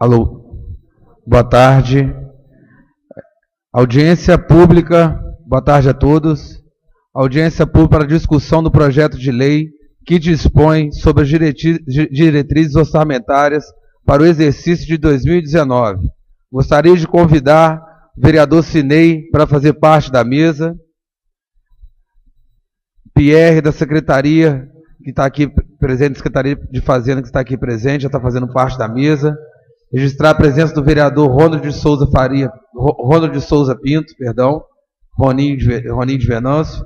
Alô, boa tarde. Audiência pública, boa tarde a todos. Audiência pública para discussão do projeto de lei que dispõe sobre as diretrizes orçamentárias para o exercício de 2019. Gostaria de convidar o vereador Cinei para fazer parte da mesa. Pierre, da Secretaria, que está aqui presente, Secretaria de Fazenda, que está aqui presente, já está fazendo parte da mesa. Registrar a presença do vereador Ronald de Souza Pinto, perdão, Roninho de Venâncio.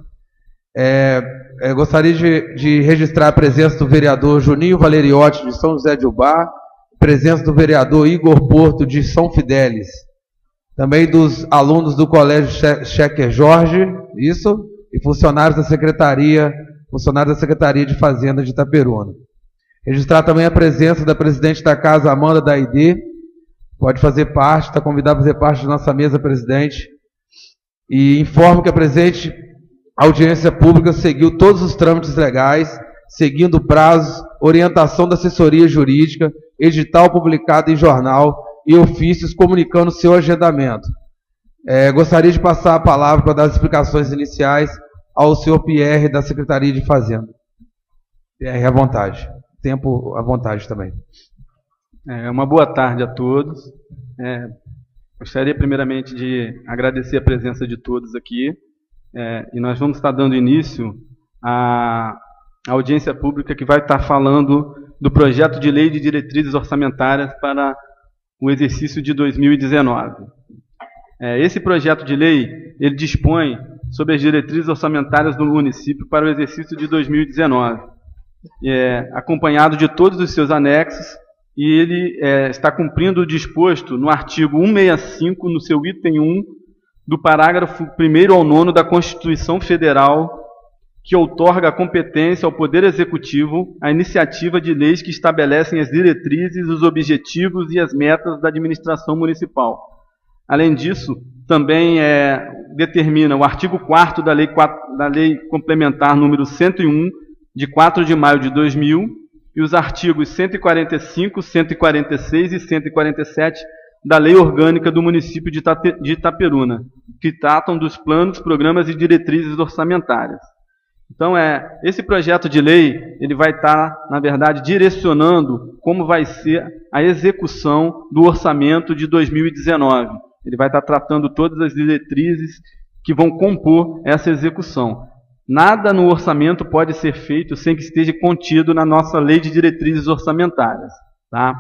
Gostaria de registrar a presença do vereador Juninho Valeriotti, de São José de Ubá, presença do vereador Igor Porto, de São Fidélis, também dos alunos do Colégio Checker Jorge, isso, e funcionários da Secretaria de Fazenda de Itaperuna. Registrar também a presença da presidente da Casa, Amanda da ID, pode fazer parte, está convidada a fazer parte da nossa mesa, presidente, e informo que a presente audiência pública seguiu todos os trâmites legais, seguindo prazos, orientação da assessoria jurídica, edital publicado em jornal e ofícios comunicando seu agendamento. Gostaria de passar a palavra para dar as explicações iniciais ao senhor Pierre, da Secretaria de Fazenda. Pierre, à vontade. Tempo à vontade também. Uma boa tarde a todos. Gostaria primeiramente de agradecer a presença de todos aqui. E nós vamos estar dando início à audiência pública que vai estar falando do projeto de lei de diretrizes orçamentárias para o exercício de 2019. Esse projeto de lei, ele dispõe sobre as diretrizes orçamentárias do município para o exercício de 2019, acompanhado de todos os seus anexos, e ele está cumprindo o disposto no artigo 165, no seu item 1, do parágrafo 1º ao 9º da Constituição Federal, que outorga a competência ao Poder Executivo a iniciativa de leis que estabelecem as diretrizes, os objetivos e as metas da administração municipal. Além disso, também determina o artigo 4º da Lei Complementar número 101, de 4 de maio de 2000, e os artigos 145, 146 e 147 da Lei Orgânica do Município de Itaperuna, que tratam dos planos, programas e diretrizes orçamentárias. Então, esse projeto de lei, ele vai estar, na verdade, direcionando como vai ser a execução do orçamento de 2019. Ele vai estar tratando todas as diretrizes que vão compor essa execução. Nada no orçamento pode ser feito sem que esteja contido na nossa Lei de Diretrizes Orçamentárias. Tá?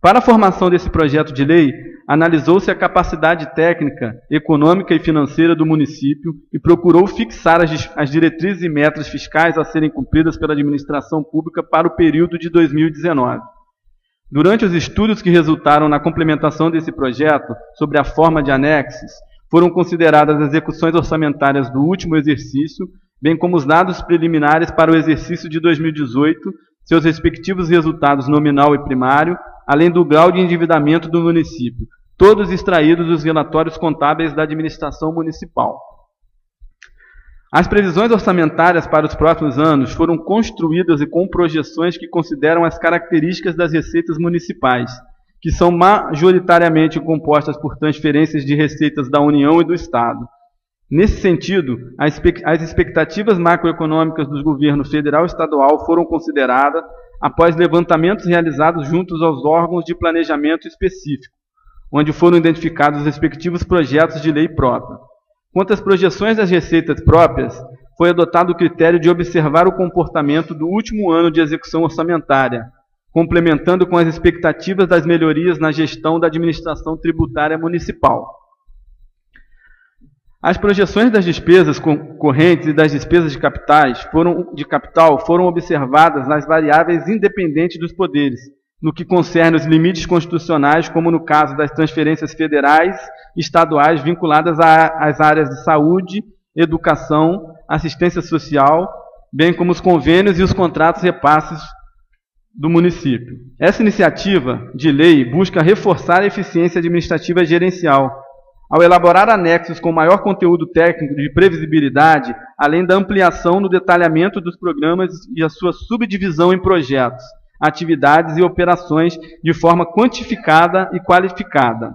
Para a formação desse projeto de lei, analisou-se a capacidade técnica, econômica e financeira do município e procurou fixar as diretrizes e metas fiscais a serem cumpridas pela administração pública para o período de 2019. Durante os estudos que resultaram na complementação desse projeto, sobre a forma de anexos, foram consideradas as execuções orçamentárias do último exercício, bem como os dados preliminares para o exercício de 2018, seus respectivos resultados nominal e primário, além do grau de endividamento do município, todos extraídos dos relatórios contábeis da administração municipal. As previsões orçamentárias para os próximos anos foram construídas e com projeções que consideram as características das receitas municipais, que são majoritariamente compostas por transferências de receitas da União e do Estado. Nesse sentido, as expectativas macroeconômicas dos governos federal e estadual foram consideradas após levantamentos realizados juntos aos órgãos de planejamento específico, onde foram identificados os respectivos projetos de lei própria. Quanto às projeções das receitas próprias, foi adotado o critério de observar o comportamento do último ano de execução orçamentária, complementando com as expectativas das melhorias na gestão da administração tributária municipal. As projeções das despesas correntes e das despesas de capital foram observadas nas variáveis independentes dos poderes, no que concerne os limites constitucionais, como no caso das transferências federais e estaduais vinculadas às áreas de saúde, educação, assistência social, bem como os convênios e os contratos repasses do município. Essa iniciativa de lei busca reforçar a eficiência administrativa e gerencial, ao elaborar anexos com maior conteúdo técnico de previsibilidade, além da ampliação no detalhamento dos programas e a sua subdivisão em projetos, atividades e operações de forma quantificada e qualificada.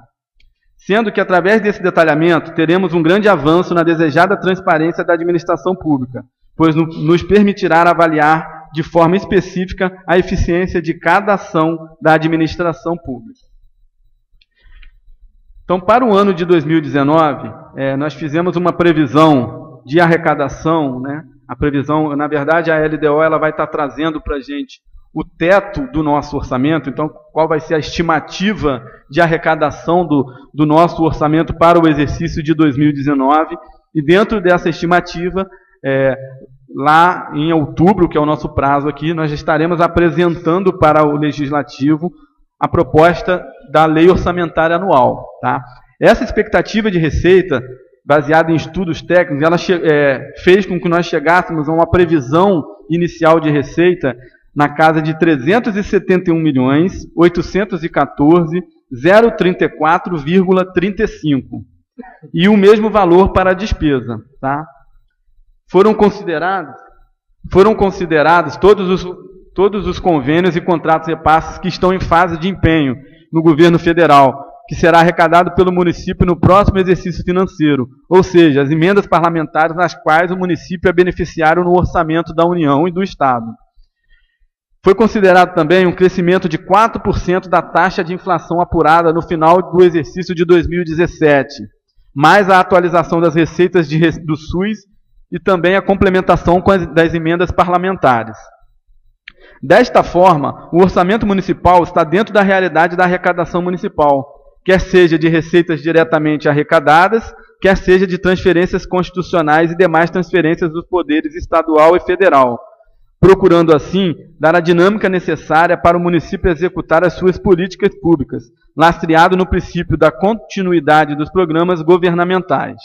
Sendo que, através desse detalhamento, teremos um grande avanço na desejada transparência da administração pública, pois nos permitirá avaliar de forma específica a eficiência de cada ação da administração pública. Então, para o ano de 2019, nós fizemos uma previsão de arrecadação, né? A previsão, na verdade, a LDO ela vai estar trazendo para a gente o teto do nosso orçamento, então qual vai ser a estimativa de arrecadação do nosso orçamento para o exercício de 2019, e dentro dessa estimativa, lá em outubro, que é o nosso prazo aqui, nós estaremos apresentando para o Legislativo a proposta da Lei Orçamentária Anual. Tá? Essa expectativa de receita, baseada em estudos técnicos, ela fez com que nós chegássemos a uma previsão inicial de receita na casa de 371.814.034,35. E o mesmo valor para a despesa. Tá? Foram considerados todos os convênios e contratos repasses que estão em fase de empenho no governo federal, que será arrecadado pelo município no próximo exercício financeiro, ou seja, as emendas parlamentares nas quais o município é beneficiário no orçamento da União e do Estado. Foi considerado também um crescimento de 4% da taxa de inflação apurada no final do exercício de 2017, mais a atualização das receitas do SUS e também a complementação das emendas parlamentares. Desta forma, o orçamento municipal está dentro da realidade da arrecadação municipal, quer seja de receitas diretamente arrecadadas, quer seja de transferências constitucionais e demais transferências dos poderes estadual e federal, procurando assim dar a dinâmica necessária para o município executar as suas políticas públicas, lastreado no princípio da continuidade dos programas governamentais.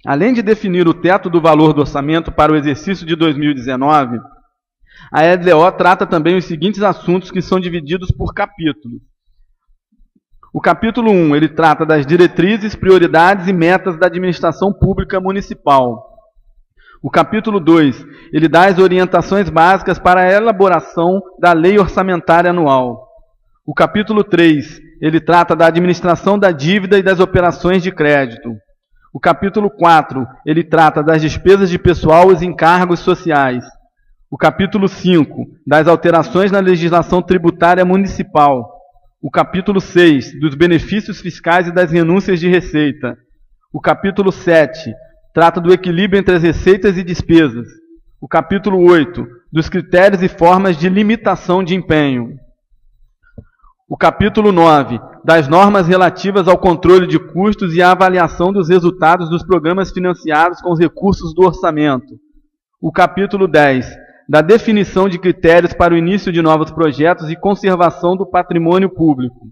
Além de definir o teto do valor do orçamento para o exercício de 2019, a LDO trata também os seguintes assuntos que são divididos por capítulo. O capítulo 1, ele trata das diretrizes, prioridades e metas da administração pública municipal. O capítulo 2, ele dá as orientações básicas para a elaboração da Lei Orçamentária Anual. O capítulo 3, ele trata da administração da dívida e das operações de crédito. O capítulo 4, ele trata das despesas de pessoal e os encargos sociais. O capítulo 5, das alterações na legislação tributária municipal. O capítulo 6, dos benefícios fiscais e das renúncias de receita. O capítulo 7, trata do equilíbrio entre as receitas e despesas. O capítulo 8, dos critérios e formas de limitação de empenho. O capítulo 9, das normas relativas ao controle de custos e à avaliação dos resultados dos programas financiados com os recursos do orçamento. O capítulo 10, da definição de critérios para o início de novos projetos e conservação do patrimônio público.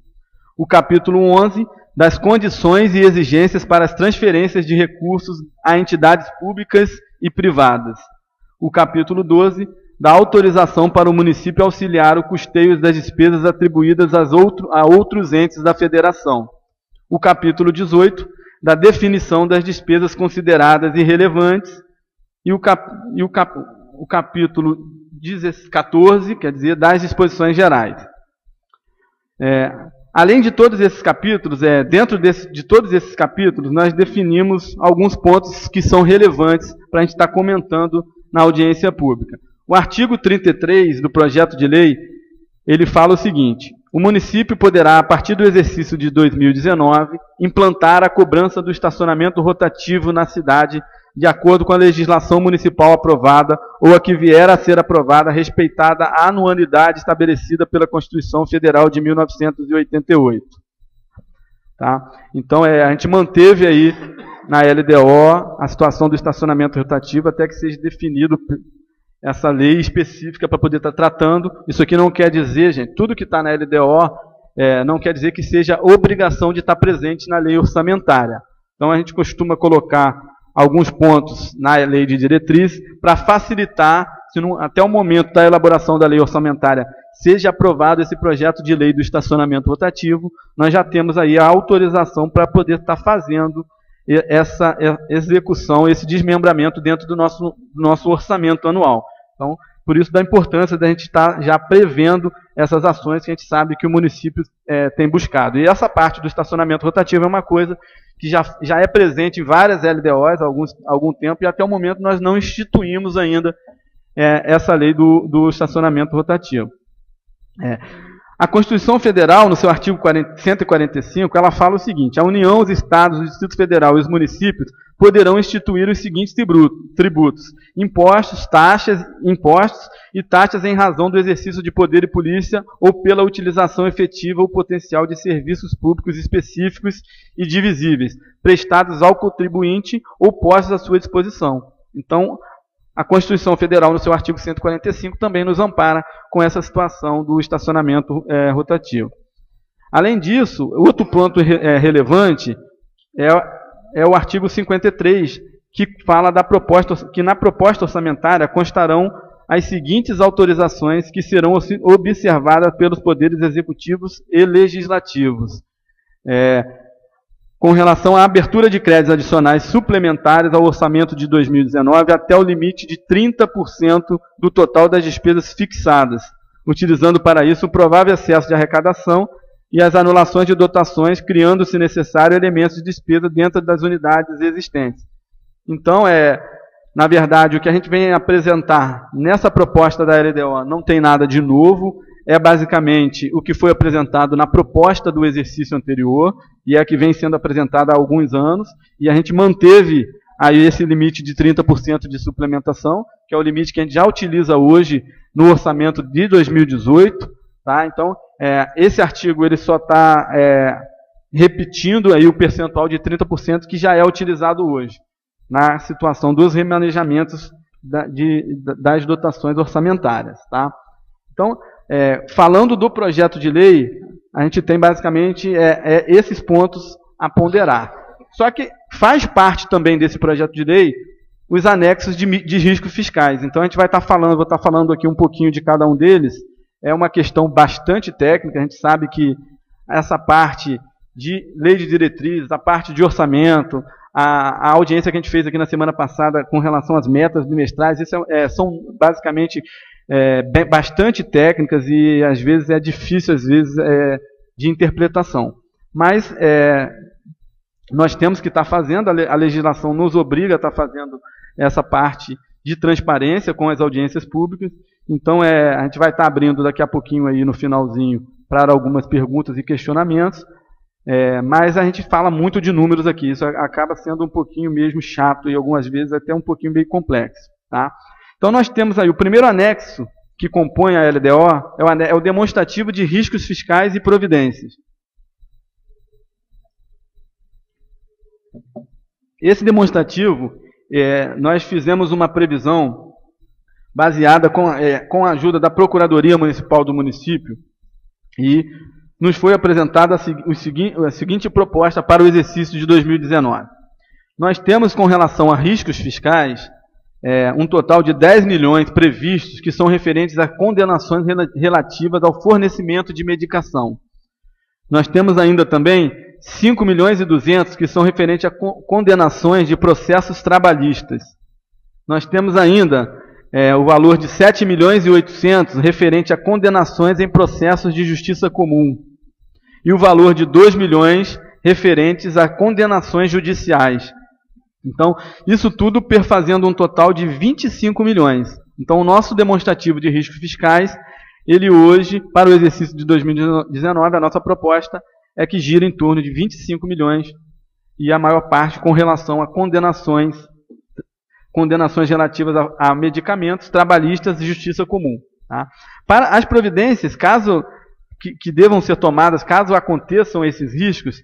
O capítulo 11, das condições e exigências para as transferências de recursos a entidades públicas e privadas. O capítulo 12, da autorização para o município auxiliar o custeio das despesas atribuídas a outros entes da federação. O capítulo 18, da definição das despesas consideradas irrelevantes. E o capítulo 14, quer dizer, das disposições gerais. Além de todos esses capítulos, dentro de todos esses capítulos, nós definimos alguns pontos que são relevantes para a gente estar comentando na audiência pública. O artigo 33 do projeto de lei, ele fala o seguinte: o município poderá, a partir do exercício de 2019, implantar a cobrança do estacionamento rotativo na cidade, de acordo com a legislação municipal aprovada ou a que vier a ser aprovada, respeitada a anualidade estabelecida pela Constituição Federal de 1988. Tá? Então, a gente manteve aí na LDO a situação do estacionamento rotativo até que seja definido essa lei específica para poder estar tratando. Isso aqui não quer dizer, gente, tudo que está na LDO não quer dizer que seja obrigação de estar presente na lei orçamentária. Então, a gente costuma colocar alguns pontos na lei de diretriz para facilitar, se não, até o momento da elaboração da lei orçamentária, seja aprovado esse projeto de lei do estacionamento rotativo, nós já temos aí a autorização para poder estar fazendo essa execução, esse desmembramento dentro do nosso orçamento anual. Então, por isso da importância da gente estar já prevendo essas ações que a gente sabe que o município tem buscado. E essa parte do estacionamento rotativo é uma coisa que já é presente em várias LDOs há algum tempo, e até o momento nós não instituímos ainda essa lei do estacionamento rotativo. A Constituição Federal, no seu artigo 145, ela fala o seguinte: a União, os Estados, o Distrito Federal e os municípios poderão instituir os seguintes tributos: impostos e taxas em razão do exercício de poder e polícia ou pela utilização efetiva ou potencial de serviços públicos específicos e divisíveis, prestados ao contribuinte ou postos à sua disposição. Então, a Constituição Federal, no seu artigo 145, também nos ampara com essa situação do estacionamento rotativo. Além disso, outro ponto relevante é o artigo 53, que fala que na proposta orçamentária constarão as seguintes autorizações que serão observadas pelos poderes executivos e legislativos. Com relação à abertura de créditos adicionais suplementares ao orçamento de 2019 até o limite de 30% do total das despesas fixadas, utilizando para isso o provável excesso de arrecadação e as anulações de dotações, criando, se necessário, elementos de despesa dentro das unidades existentes. Então, na verdade, o que a gente vem apresentar nessa proposta da LDO não tem nada de novo, é basicamente o que foi apresentado na proposta do exercício anterior, e é a que vem sendo apresentada há alguns anos, e a gente manteve aí esse limite de 30% de suplementação, que é o limite que a gente já utiliza hoje no orçamento de 2018. Tá? Então, esse artigo ele só está repetindo aí o percentual de 30% que já é utilizado hoje, na situação dos remanejamentos das dotações orçamentárias. Tá? Então, falando do projeto de lei, a gente tem basicamente esses pontos a ponderar. Só que faz parte também desse projeto de lei os anexos de riscos fiscais. Então a gente vai estar falando, vou estar falando aqui um pouquinho de cada um deles. É uma questão bastante técnica, a gente sabe que essa parte de lei de diretrizes, a parte de orçamento, a audiência que a gente fez aqui na semana passada com relação às metas bimestrais, isso são basicamente bastante técnicas e às vezes é difícil de interpretação. Mas nós temos que estar fazendo, a legislação nos obriga a estar fazendo essa parte de transparência com as audiências públicas. Então a gente vai estar abrindo daqui a pouquinho aí no finalzinho para algumas perguntas e questionamentos, mas a gente fala muito de números aqui, isso acaba sendo um pouquinho mesmo chato e algumas vezes até um pouquinho meio complexo. Tá? Então nós temos aí o primeiro anexo que compõe a LDO, é o demonstrativo de riscos fiscais e providências. Esse demonstrativo, nós fizemos uma previsão baseada com a ajuda da Procuradoria Municipal do município e nos foi apresentada a seguinte proposta para o exercício de 2019. Nós temos, com relação a riscos fiscais, um total de 10 milhões previstos que são referentes a condenações relativas ao fornecimento de medicação. Nós temos ainda também 5 milhões e 200 que são referentes a condenações de processos trabalhistas. Nós temos ainda o valor de 7 milhões e 800 referente a condenações em processos de justiça comum. E o valor de 2 milhões referentes a condenações judiciais. Então, isso tudo perfazendo um total de 25 milhões. Então, o nosso demonstrativo de riscos fiscais, ele hoje, para o exercício de 2019, a nossa proposta é que gira em torno de 25 milhões, e a maior parte com relação a condenações relativas a medicamentos, trabalhistas e justiça comum. Tá? Para as providências, que devam ser tomadas, caso aconteçam esses riscos,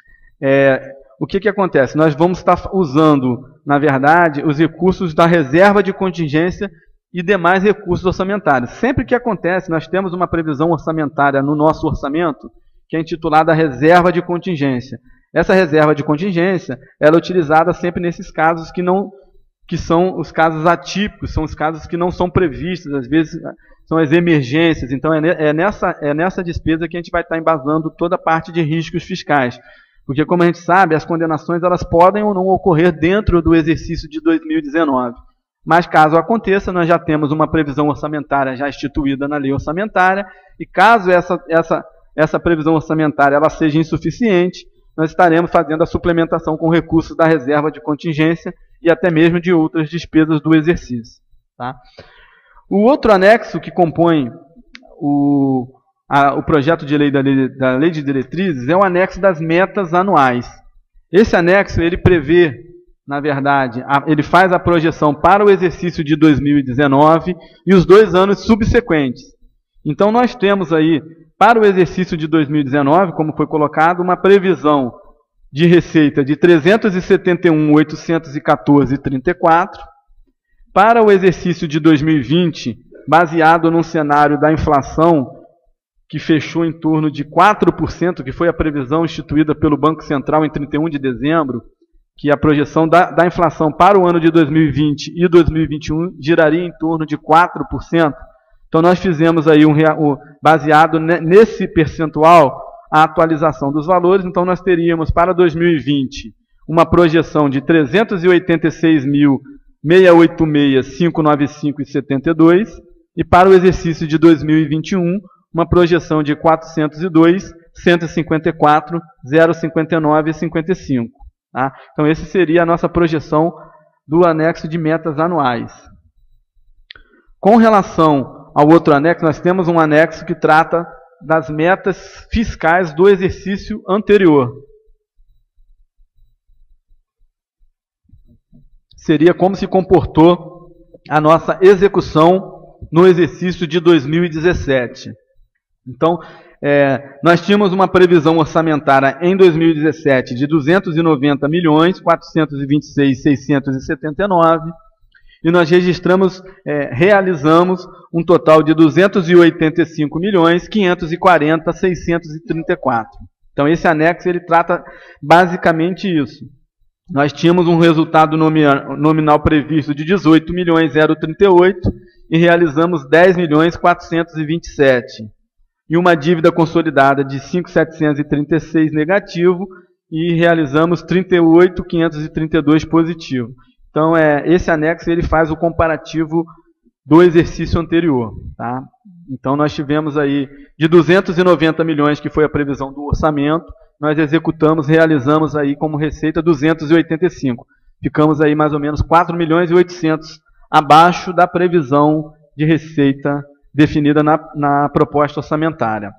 o que acontece? Nós vamos estar usando, na verdade, os recursos da reserva de contingência e demais recursos orçamentários. Sempre que acontece, nós temos uma previsão orçamentária no nosso orçamento, que é intitulada reserva de contingência. Essa reserva de contingência ela é utilizada sempre nesses casos que são os casos atípicos, são os casos que não são previstos, às vezes são as emergências. Então é nessa despesa que a gente vai estar embasando toda a parte de riscos fiscais. Porque, como a gente sabe, as condenações elas podem ou não ocorrer dentro do exercício de 2019. Mas, caso aconteça, nós já temos uma previsão orçamentária já instituída na lei orçamentária, e caso essa previsão orçamentária ela seja insuficiente, nós estaremos fazendo a suplementação com recursos da reserva de contingência e até mesmo de outras despesas do exercício. Tá? O outro anexo que compõe o projeto de lei da Lei de Diretrizes é o anexo das metas anuais. Esse anexo, ele prevê, na verdade, ele faz a projeção para o exercício de 2019 e os 2 anos subsequentes. Então, nós temos aí, para o exercício de 2019, como foi colocado, uma previsão de receita de 371.814,34. Para o exercício de 2020, baseado num cenário da inflação que fechou em torno de 4%, que foi a previsão instituída pelo Banco Central em 31 de dezembro, que a projeção da inflação para o ano de 2020 e 2021 giraria em torno de 4%. Então, nós fizemos aí, baseado nesse percentual, a atualização dos valores. Então, nós teríamos para 2020 uma projeção de 386.686.595,72 e para o exercício de 2021, uma projeção de 402.154.059,55. Tá? Então, essa seria a nossa projeção do anexo de metas anuais. Com relação ao outro anexo, nós temos um anexo que trata das metas fiscais do exercício anterior. Seria como se comportou a nossa execução no exercício de 2017. Então, nós tínhamos uma previsão orçamentária em 2017 de 290.426.679 e nós realizamos um total de 285.540.634. Então, esse anexo ele trata basicamente isso. Nós tínhamos um resultado nominal previsto de 18.038 e realizamos 10.427. E uma dívida consolidada de 5.736 negativo e realizamos 38.532 positivo. Então, esse anexo ele faz o comparativo do exercício anterior. Tá? Então, nós tivemos aí de 290 milhões, que foi a previsão do orçamento, nós realizamos aí como receita 285. Ficamos aí mais ou menos 4.800.000 abaixo da previsão de receita definida na proposta orçamentária.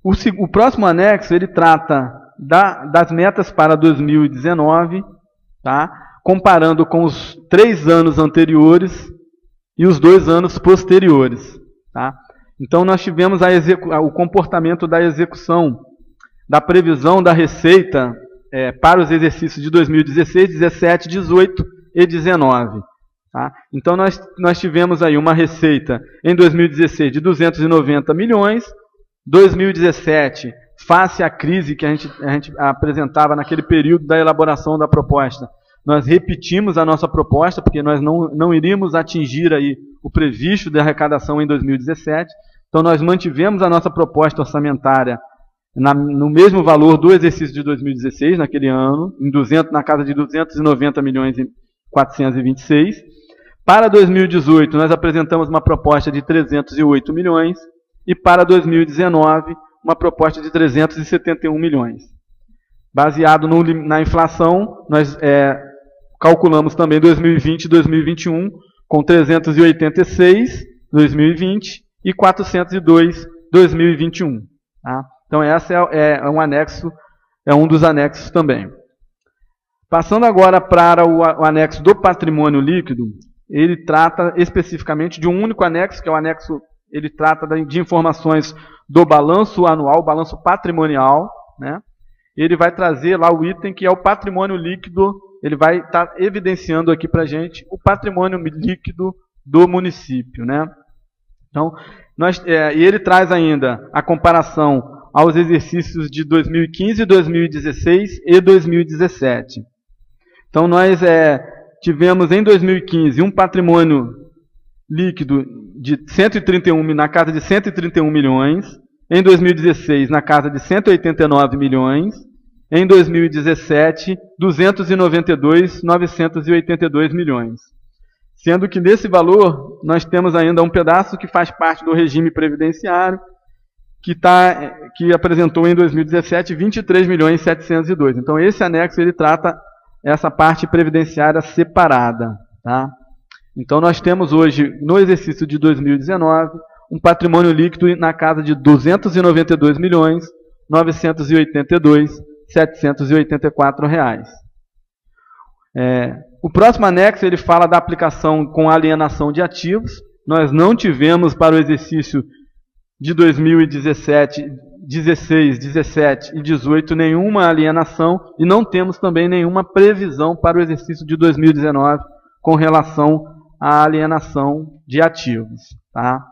O próximo anexo ele trata das metas para 2019, tá? Comparando com os 3 anos anteriores e os 2 anos posteriores. Tá? Então, nós tivemos o comportamento da execução da previsão da receita para os exercícios de 2016, 17, 18 e 19. Tá? Então, nós tivemos aí uma receita em 2016 de 290 milhões, 2017, face à crise que a gente apresentava naquele período da elaboração da proposta, nós repetimos a nossa proposta, porque nós não iríamos atingir aí o previsto de arrecadação em 2017. Então, nós mantivemos a nossa proposta orçamentária no mesmo valor do exercício de 2016, naquele ano, na casa de 290 milhões e 426. Para 2018, nós apresentamos uma proposta de 308 milhões e para 2019, uma proposta de 371 milhões. Baseado na inflação, nós calculamos também 2020 e 2021 com 386 2020 e 402 2021. Tá? Então, esse é um dos anexos também. Passando agora para o anexo do patrimônio líquido, ele trata especificamente de um único anexo, que é o anexo, ele trata de informações do balanço anual, balanço patrimonial, né? Ele vai trazer lá o item que é o patrimônio líquido, ele vai estar evidenciando aqui para a gente o patrimônio líquido do município, né? Então, e ele traz ainda a comparação aos exercícios de 2015, 2016 e 2017. Então, nós tivemos em 2015 um patrimônio líquido de 131, na casa de 131 milhões, em 2016 na casa de 189 milhões, em 2017 292.982 milhões. Sendo que nesse valor nós temos ainda um pedaço que faz parte do regime previdenciário, que apresentou em 2017 23.702. Então esse anexo ele trata essa parte previdenciária separada, tá? Então nós temos hoje, no exercício de 2019, um patrimônio líquido na casa de 292.982.784 reais. O próximo anexo ele fala da aplicação com alienação de ativos. Nós não tivemos para o exercício de 2017, 16, 17 e 18 nenhuma alienação e não temos também nenhuma previsão para o exercício de 2019 com relação à alienação de ativos, tá?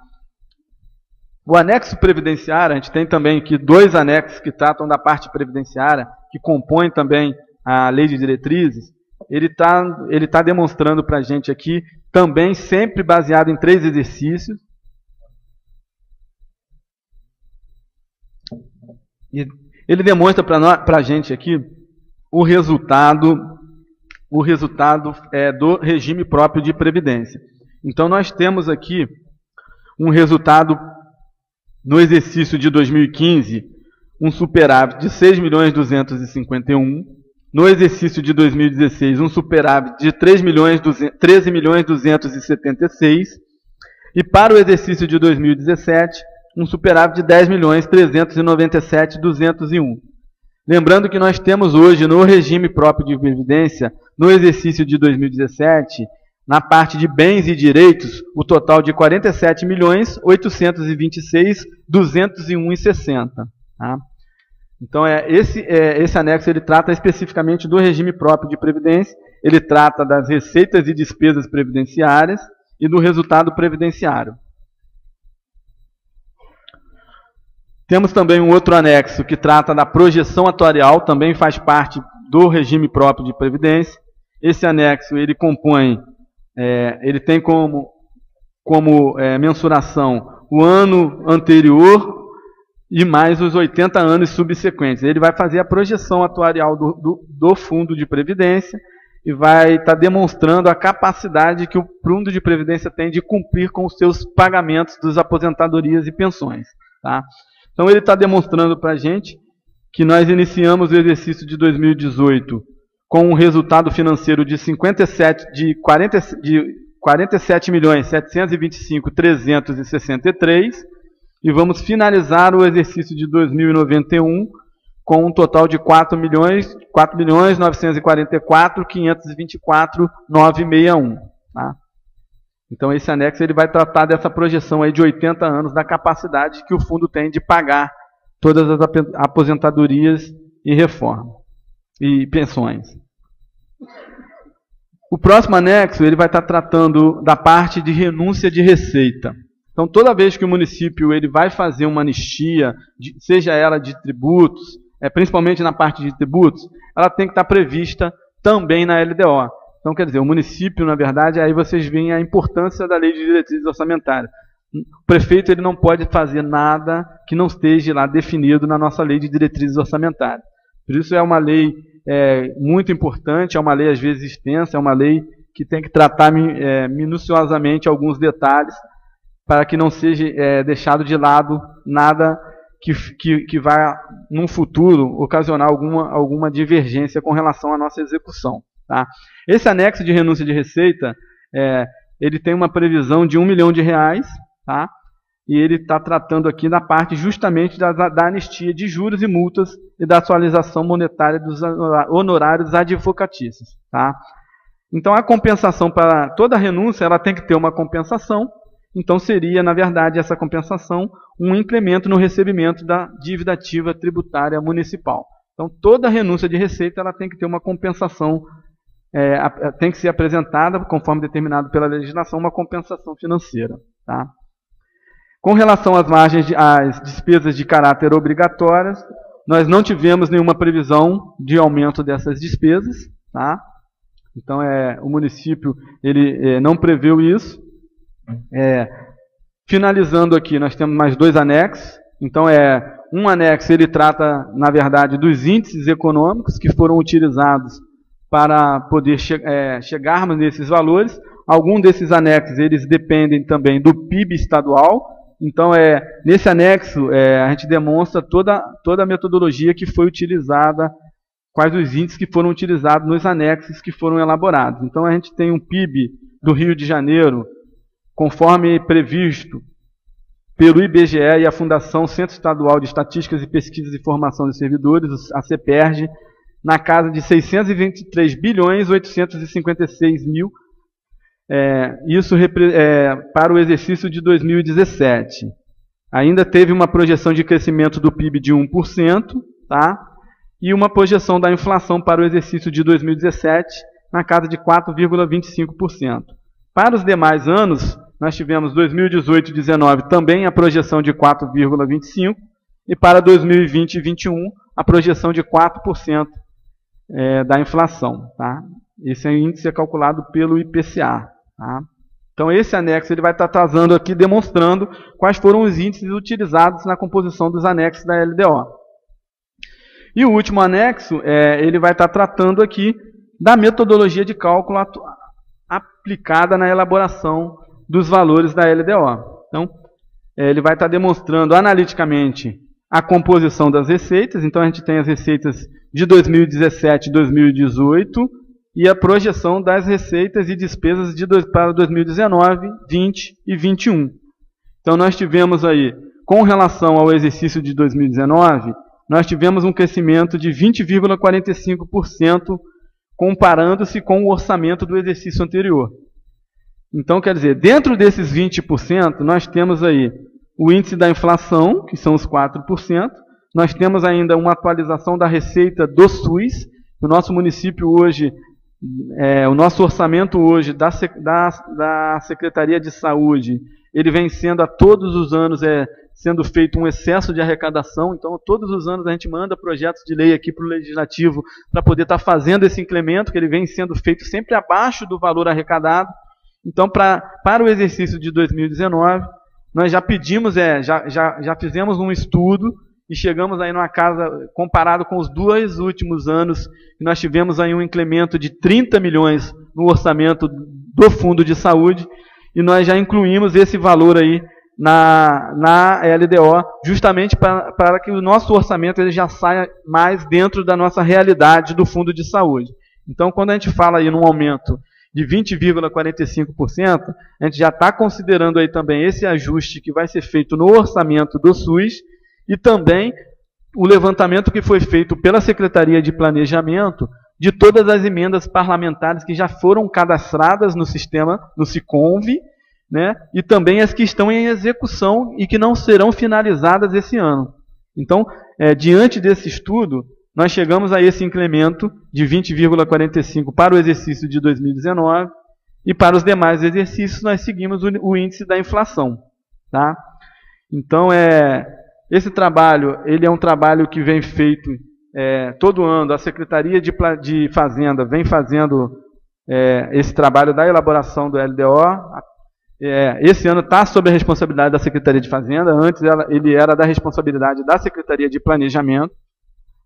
O anexo previdenciário, a gente tem também aqui dois anexos que tratam da parte previdenciária, que compõem também a lei de diretrizes. Ele tá demonstrando para a gente aqui, também sempre baseado em 3 exercícios. E ele demonstra para a gente aqui o resultado do regime próprio de previdência. Então nós temos aqui um resultado no exercício de 2015, um superávit de 6.251.000. No exercício de 2016, um superávit de 13.276.000. E para o exercício de 2017, um superávit de 10.397.201. Lembrando que nós temos hoje no regime próprio de previdência, no exercício de 2017, na parte de bens e direitos, o total de 47.826.201,60. Tá? Então, esse anexo ele trata especificamente do regime próprio de previdência, ele trata das receitas e despesas previdenciárias e do resultado previdenciário. Temos também um outro anexo que trata da projeção atuarial, também faz parte do regime próprio de previdência. Esse anexo ele compõe, ele tem como mensuração o ano anterior e mais os 80 anos subsequentes. Ele vai fazer a projeção atuarial do fundo de previdência e vai estar demonstrando a capacidade que o fundo de previdência tem de cumprir com os seus pagamentos das aposentadorias e pensões. Tá? Então ele está demonstrando para a gente que nós iniciamos o exercício de 2018 com um resultado financeiro de 47.725.363 e vamos finalizar o exercício de 2091 com um total de 4.944.524.961. Tá? Então esse anexo ele vai tratar dessa projeção aí de 80 anos da capacidade que o fundo tem de pagar todas as aposentadorias e reforma e pensões. O próximo anexo ele vai estar tratando da parte de renúncia de receita. Então toda vez que o município ele vai fazer uma anistia, seja ela de tributos, principalmente na parte de tributos, ela tem que estar prevista também na LDO. Então, quer dizer, o município, na verdade, aí vocês veem a importância da lei de diretrizes orçamentárias. O prefeito ele não pode fazer nada que não esteja lá definido na nossa lei de diretrizes orçamentárias. Por isso é uma lei muito importante, é uma lei às vezes extensa, é uma lei que tem que tratar minuciosamente alguns detalhes para que não seja deixado de lado nada que vai, num futuro, ocasionar alguma divergência com relação à nossa execução. Tá? Esse anexo de renúncia de receita, ele tem uma previsão de R$1 milhão, tá? E ele está tratando aqui da parte justamente da anistia de juros e multas e da atualização monetária dos honorários advocatícios. Tá? Então a compensação para toda renúncia, ela tem que ter uma compensação. Então seria, na verdade, essa compensação um incremento no recebimento da dívida ativa tributária municipal. Então toda renúncia de receita ela tem que ter uma compensação, tem que ser apresentada, conforme determinado pela legislação, uma compensação financeira. Tá? Com relação às margens, às despesas de caráter obrigatórias, nós não tivemos nenhuma previsão de aumento dessas despesas. Tá? Então o município ele não preveu isso. Finalizando aqui, nós temos mais dois anexos. Então, um anexo ele trata, na verdade, dos índices econômicos que foram utilizados para poder chegarmos nesses valores. Alguns desses anexos eles dependem também do PIB estadual. Então, nesse anexo, a gente demonstra toda a metodologia que foi utilizada, quais os índices que foram utilizados nos anexos que foram elaborados. Então, a gente tem um PIB do Rio de Janeiro, conforme previsto pelo IBGE e a Fundação Centro Estadual de Estatísticas e Pesquisas e Formação de Servidores, a CEPERJ, na casa de 623 bilhões 856 mil, isso para o exercício de 2017. Ainda teve uma projeção de crescimento do PIB de 1%, tá? E uma projeção da inflação para o exercício de 2017 na casa de 4,25%. Para os demais anos, nós tivemos 2018 e 2019 também a projeção de 4,25%, e para 2020 e 2021 a projeção de 4% da inflação. Tá? Esse índice é calculado pelo IPCA. Tá? Então esse anexo ele vai estar trazendo aqui, demonstrando quais foram os índices utilizados na composição dos anexos da LDO. E o último anexo, ele vai estar tratando aqui da metodologia de cálculo aplicada na elaboração dos valores da LDO. Então, ele vai estar demonstrando analiticamente a composição das receitas. Então, a gente tem as receitas de 2017 e 2018 e a projeção das receitas e despesas para 2019, 20 e 21. Então, nós tivemos aí, com relação ao exercício de 2019, nós tivemos um crescimento de 20,45%, comparando-se com o orçamento do exercício anterior. Então, quer dizer, dentro desses 20%, nós temos aí o índice da inflação, que são os 4%, nós temos ainda uma atualização da receita do SUS. O nosso município hoje, o nosso orçamento hoje da Secretaria de Saúde, ele vem sendo a todos os anos sendo feito um excesso de arrecadação. Então, todos os anos a gente manda projetos de lei aqui para o Legislativo para poder estar fazendo esse incremento, que ele vem sendo feito sempre abaixo do valor arrecadado. Então, para o exercício de 2019, nós já pedimos, já fizemos um estudo e chegamos aí numa casa, comparado com os 2 últimos anos, que nós tivemos aí um incremento de 30 milhões no orçamento do Fundo de Saúde, e nós já incluímos esse valor aí na LDO, justamente para que o nosso orçamento ele já saia mais dentro da nossa realidade do Fundo de Saúde. Então, quando a gente fala aí num aumento de 20,45%, a gente já está considerando aí também esse ajuste que vai ser feito no orçamento do SUS e também o levantamento que foi feito pela Secretaria de Planejamento de todas as emendas parlamentares que já foram cadastradas no sistema, no SICONV, né, e também as que estão em execução e que não serão finalizadas esse ano. Então, diante desse estudo, nós chegamos a esse incremento de 20,45% para o exercício de 2019 e para os demais exercícios nós seguimos o índice da inflação. Tá? Então, esse trabalho ele é um trabalho que vem feito todo ano. A Secretaria de Fazenda vem fazendo esse trabalho da elaboração do LDO. Esse ano está sob a responsabilidade da Secretaria de Fazenda. Antes ele era da responsabilidade da Secretaria de Planejamento.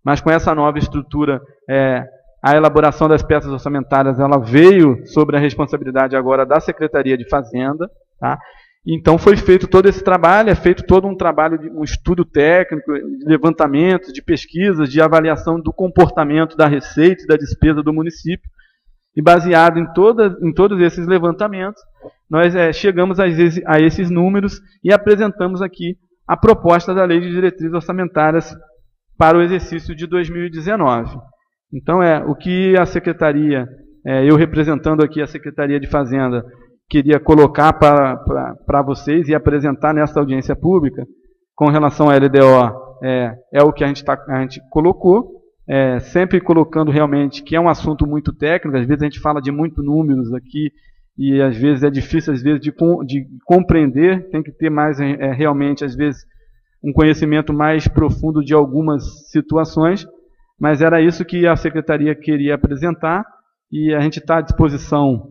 Mas com essa nova estrutura, a elaboração das peças orçamentárias ela veio sobre a responsabilidade agora da Secretaria de Fazenda. Tá? Então foi feito todo esse trabalho, é feito todo um trabalho de um estudo técnico, de levantamento, de pesquisas, de avaliação do comportamento da receita e da despesa do município. E baseado em todos esses levantamentos, nós chegamos a esses números e apresentamos aqui a proposta da Lei de Diretrizes Orçamentárias para o exercício de 2019. Então, o que a Secretaria, eu representando aqui a Secretaria de Fazenda, queria colocar para vocês e apresentar nessa audiência pública, com relação à LDO, o que a gente colocou, sempre colocando realmente que é um assunto muito técnico. Às vezes a gente fala de muitos números aqui, e às vezes é difícil de compreender, tem que ter mais realmente, às vezes, um conhecimento mais profundo de algumas situações, mas era isso que a Secretaria queria apresentar, e a gente está à disposição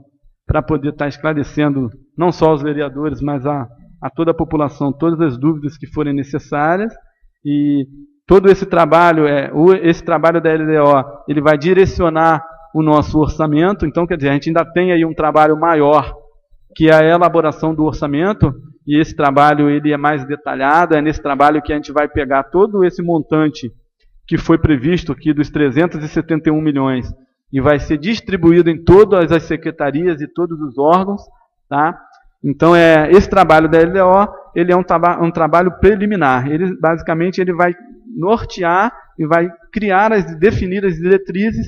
para poder estar esclarecendo não só os vereadores, mas a toda a população todas as dúvidas que forem necessárias, e todo esse trabalho, esse trabalho da LDO, ele vai direcionar o nosso orçamento. Então, quer dizer, a gente ainda tem aí um trabalho maior, que é a elaboração do orçamento, e esse trabalho ele é mais detalhado. É nesse trabalho que a gente vai pegar todo esse montante que foi previsto aqui dos 371 milhões e vai ser distribuído em todas as secretarias e todos os órgãos, tá? Então, esse trabalho da LDO, ele é um trabalho preliminar. Ele, basicamente, ele vai nortear e vai definir as diretrizes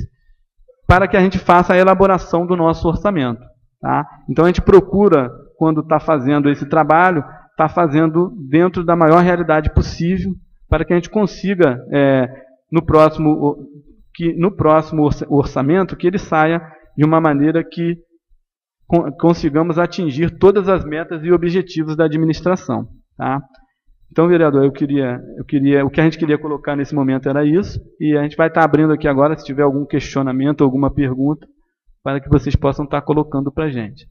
para que a gente faça a elaboração do nosso orçamento, tá? Então, a gente procura, quando está fazendo esse trabalho, está fazendo dentro da maior realidade possível, para que a gente consiga, no próximo orçamento, que ele saia de uma maneira que consigamos atingir todas as metas e objetivos da administração, tá? Então, vereador, o que a gente queria colocar nesse momento era isso, e a gente vai estar abrindo aqui agora, se tiver algum questionamento, alguma pergunta, para que vocês possam estar colocando para a gente.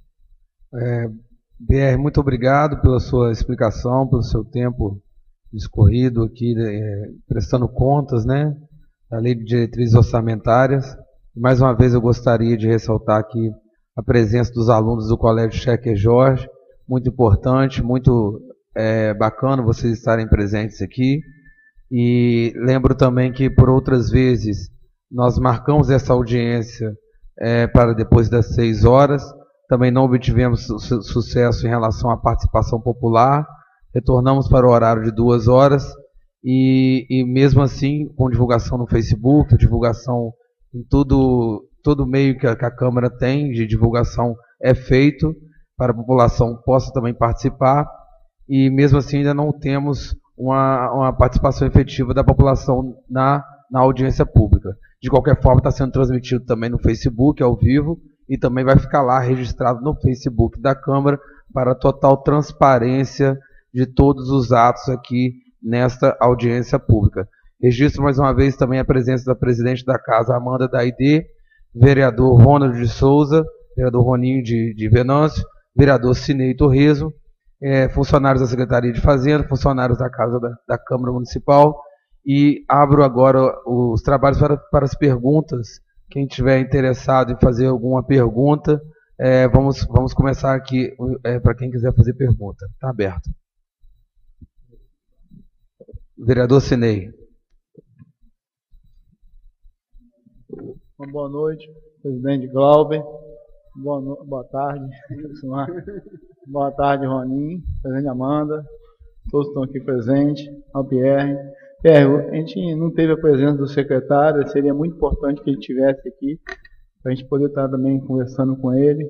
BR, muito obrigado pela sua explicação, pelo seu tempo discorrido aqui, prestando contas, né, da Lei de Diretrizes Orçamentárias. Mais uma vez eu gostaria de ressaltar aqui a presença dos alunos do Colégio Checker Jorge, muito importante, muito bacana vocês estarem presentes aqui. E lembro também que por outras vezes nós marcamos essa audiência para depois das 6 horas, também não obtivemos sucesso em relação à participação popular, retornamos para o horário de 2 horas, e mesmo assim, com divulgação no Facebook, divulgação em todo meio que a Câmara tem de divulgação é feito, para a população possa também participar, e mesmo assim ainda não temos uma participação efetiva da população na audiência pública. De qualquer forma, está sendo transmitido também no Facebook, ao vivo, e também vai ficar lá registrado no Facebook da Câmara para total transparência de todos os atos aqui nesta audiência pública. Registro mais uma vez também a presença da presidente da Casa, Amanda Daide, vereador Ronald de Souza, vereador Roninho de Venâncio, vereador Cinei Torreso, funcionários da Secretaria de Fazenda, funcionários da Casa da Câmara Municipal, e abro agora os trabalhos para as perguntas. Quem tiver interessado em fazer alguma pergunta, vamos começar aqui, para quem quiser fazer pergunta. Está aberto. Vereador Cinei. Boa noite, presidente Glauber. Boa tarde. Boa tarde, Roninho, presidente Amanda, todos estão aqui presentes, ao Pierre. Pierre, a gente não teve a presença do secretário, seria muito importante que ele estivesse aqui, para a gente poder estar também conversando com ele,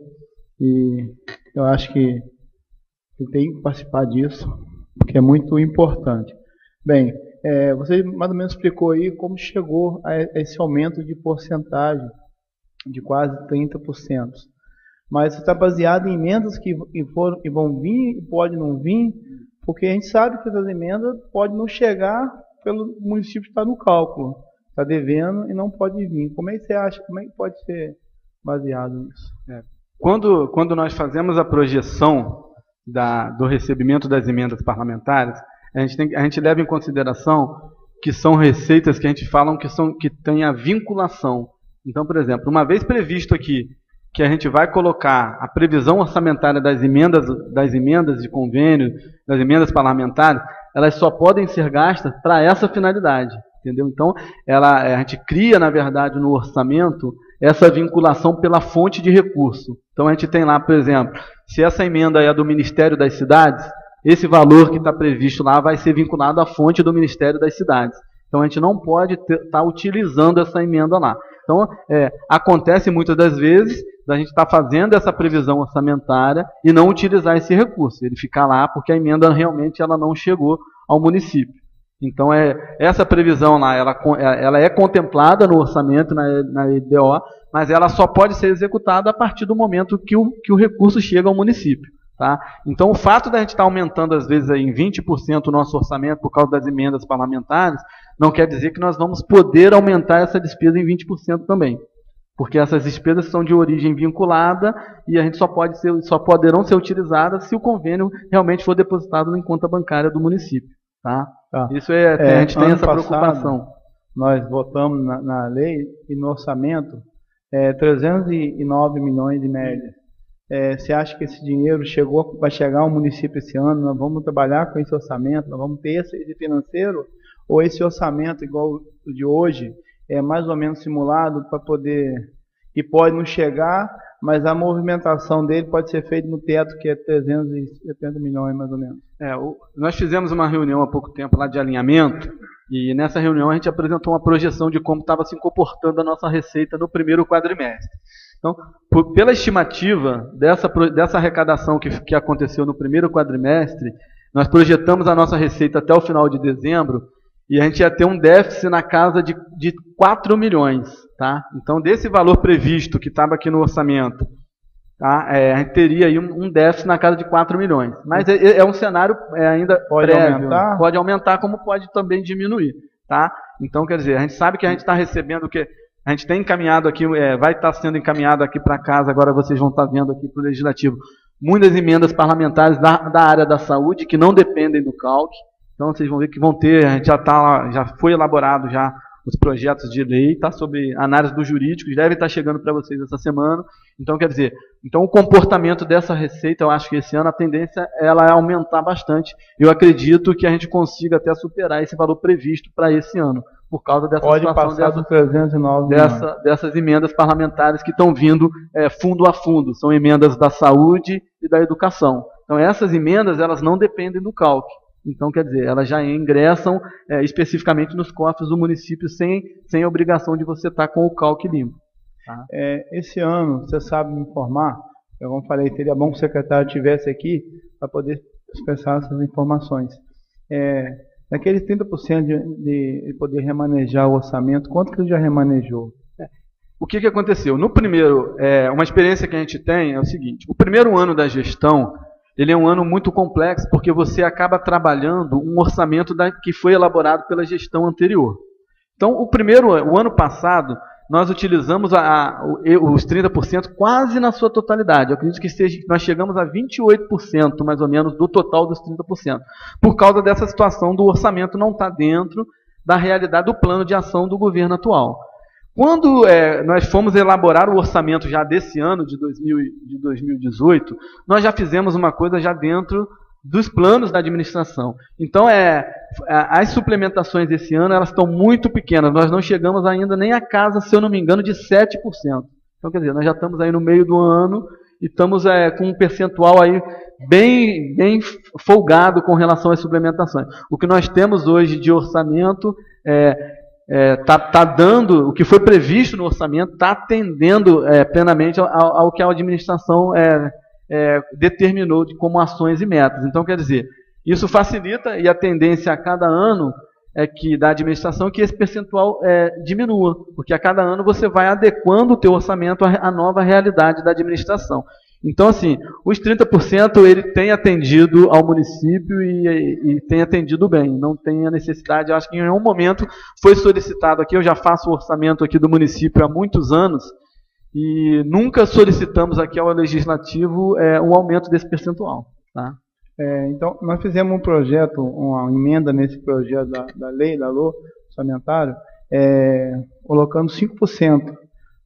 e eu acho que ele tem que participar disso, porque é muito importante. Bem, você mais ou menos explicou aí como chegou a esse aumento de porcentagem de quase 30%. Mas está baseado em emendas que vão vir e podem não vir, porque a gente sabe que essas emendas podem não chegar pelo município estar no cálculo, está devendo e não pode vir. Como é que você acha, como é que pode ser baseado nisso? Quando nós fazemos a projeção do recebimento das emendas parlamentares, a gente leva em consideração que são receitas que a gente fala que tem a vinculação. Então, por exemplo, uma vez previsto aqui que a gente vai colocar a previsão orçamentária das emendas de convênio, das emendas parlamentares, elas só podem ser gastas para essa finalidade, entendeu? Então, a gente cria, na verdade, no orçamento, essa vinculação pela fonte de recurso. Então, a gente tem lá, por exemplo, se essa emenda é do Ministério das Cidades, esse valor que está previsto lá vai ser vinculado à fonte do Ministério das Cidades. Então, a gente não pode estar utilizando essa emenda lá. Então, acontece muitas das vezes da gente estar fazendo essa previsão orçamentária e não utilizar esse recurso. Ele ficar lá porque a emenda realmente ela não chegou ao município. Então, essa previsão lá, ela é contemplada no orçamento, na LDO, mas ela só pode ser executada a partir do momento que o recurso chega ao município. Tá? Então, o fato da gente estar aumentando, às vezes, aí, em 20% o nosso orçamento por causa das emendas parlamentares, não quer dizer que nós vamos poder aumentar essa despesa em 20% também. porque essas despesas são de origem vinculada e a gente só poderão ser utilizadas se o convênio realmente for depositado em conta bancária do município. Tá? Isso a gente tem essa preocupação. Nós votamos na lei e no orçamento 309 milhões de média. Você acha que esse dinheiro vai chegar ao município esse ano? Nós vamos trabalhar com esse orçamento? Nós vamos ter esse financeiro? Ou esse orçamento, igual o de hoje, é mais ou menos simulado para poder... E pode não chegar, mas a movimentação dele pode ser feita no teto, que é 370 milhões, mais ou menos. Nós fizemos uma reunião há pouco tempo lá de alinhamento, e nessa reunião a gente apresentou uma projeção de como estava se comportando a nossa receita no primeiro quadrimestre. Então, pela estimativa dessa arrecadação que aconteceu no primeiro quadrimestre, nós projetamos a nossa receita até o final de dezembro, e a gente ia ter um déficit na casa de 4 milhões. Tá? Então, desse valor previsto que estava aqui no orçamento, tá? A gente teria aí um déficit na casa de 4 milhões. Mas é um cenário ainda prévio. Pode aumentar, como pode também diminuir. Tá? Então, quer dizer, a gente sabe que a gente está recebendo o que a gente tem encaminhado aqui, vai estar sendo encaminhado aqui para casa, agora vocês vão estar vendo aqui para o Legislativo, muitas emendas parlamentares da área da saúde que não dependem do CALC. Então, vocês vão ver que vão ter, a gente já foi elaborado já os projetos de lei, tá, sobre análise dos jurídicos, deve estar chegando para vocês essa semana. Então, quer dizer, o comportamento dessa receita, eu acho que esse ano a tendência ela é aumentar bastante. Eu acredito que a gente consiga até superar esse valor previsto para esse ano, por causa dessa situação dessas emendas parlamentares que estão vindo fundo a fundo. São emendas da saúde e da educação. Então, essas emendas elas não dependem do CALC. Então, quer dizer, elas já ingressam especificamente nos cofres do município sem a obrigação de você estar com o CALC limpo. Tá? Esse ano, você sabe me informar, como falei, seria bom que o secretário estivesse aqui para poder expressar essas informações. Daqueles 30% de poder remanejar o orçamento, quanto que ele já remanejou? O que aconteceu? No primeiro, uma experiência que a gente tem é o seguinte, o primeiro ano da gestão, ele é um ano muito complexo, porque você acaba trabalhando um orçamento que foi elaborado pela gestão anterior. Então, o ano passado, nós utilizamos os 30% quase na sua totalidade. Eu acredito que nós chegamos a 28%, mais ou menos, do total dos 30%, por causa dessa situação do orçamento não estar dentro da realidade do plano de ação do governo atual. Quando nós fomos elaborar o orçamento já desse ano, de 2018, nós já fizemos uma coisa já dentro dos planos da administração. Então, as suplementações desse ano elas estão muito pequenas. Nós não chegamos ainda nem a casa, se eu não me engano, de 7%. Então, quer dizer, nós já estamos aí no meio do ano e estamos com um percentual aí bem folgado com relação às suplementações. O que nós temos hoje de orçamento está dando, o que foi previsto no orçamento, está atendendo plenamente ao que a administração determinou como ações e metas. Então, quer dizer, isso facilita e a tendência a cada ano da administração é que esse percentual diminua, porque a cada ano você vai adequando o teu orçamento à nova realidade da administração. Então, assim, os 30% ele tem atendido ao município e tem atendido bem. Não tem a necessidade, eu acho que em nenhum momento foi solicitado aqui, eu já faço o orçamento aqui do município há muitos anos, e nunca solicitamos aqui ao Legislativo um aumento desse percentual. Tá? Então, nós fizemos um projeto, uma emenda nesse projeto da lei, da LOA, orçamentário, colocando 5%,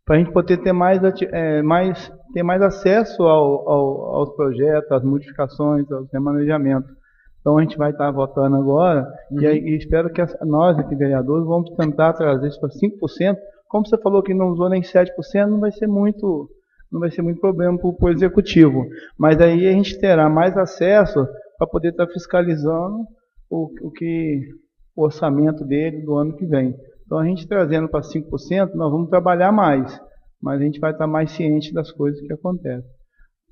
para a gente poder ter mais acesso aos projetos, às modificações, aos remanejamentos. Então a gente vai estar votando agora, e espero que nós, aqui vereadores, vamos tentar trazer isso para 5%. Como você falou que não usou nem 7%, não vai ser muito problema para o executivo. Mas aí a gente terá mais acesso para poder estar fiscalizando o orçamento dele do ano que vem. Então, a gente trazendo para 5%, nós vamos trabalhar mais, mas a gente vai estar mais ciente das coisas que acontecem.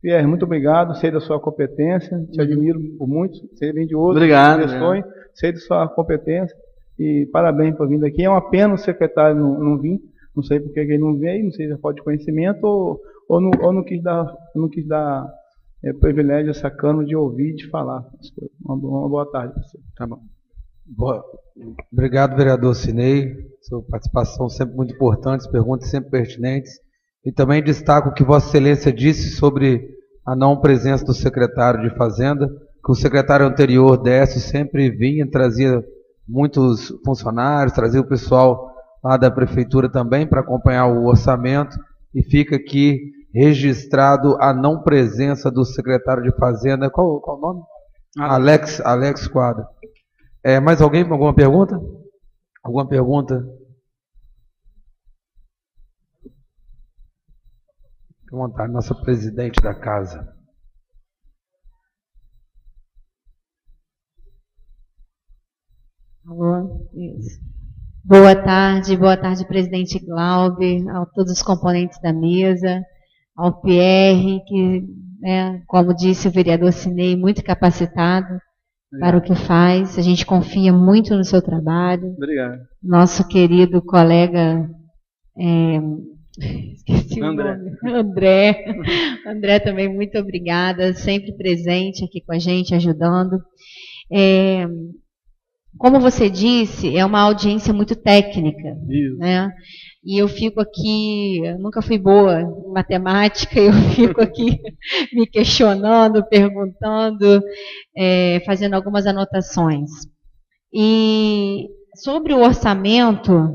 Pierre, muito obrigado, sei da sua competência, te admiro por muito, sei bem de outras questões, sei da sua competência, e parabéns por vir aqui. É uma pena o secretário não vir, não sei por que ele não veio, não sei se é falta de conhecimento ou não quis dar privilégio a essa cano de ouvir e de falar as coisas. Uma boa tarde para você. Tá bom. Boa. Obrigado, vereador Cinei. Sua participação sempre muito importante, perguntas sempre pertinentes. E também destaco o que Vossa Excelência disse sobre a não presença do secretário de Fazenda, que o secretário anterior, Décio, sempre vinha, trazia muitos funcionários, trazia o pessoal lá da prefeitura também para acompanhar o orçamento, e fica aqui registrado a não presença do secretário de Fazenda. Qual o nome? Alex Quadra. Mais alguém com alguma pergunta? Alguma pergunta? Fique à vontade, nossa presidente da casa. Isso. Boa tarde, presidente Glaube, a todos os componentes da mesa, ao Pierre, que, como disse o vereador Cinei, muito capacitado para o que faz. A gente confia muito no seu trabalho. Obrigado. Nosso querido colega esqueci André. o nome. André também, muito obrigada, sempre presente aqui com a gente, ajudando. Como você disse, é uma audiência muito técnica, né? E eu fico aqui, eu nunca fui boa em matemática, eu fico aqui me questionando, perguntando, fazendo algumas anotações. E sobre o orçamento,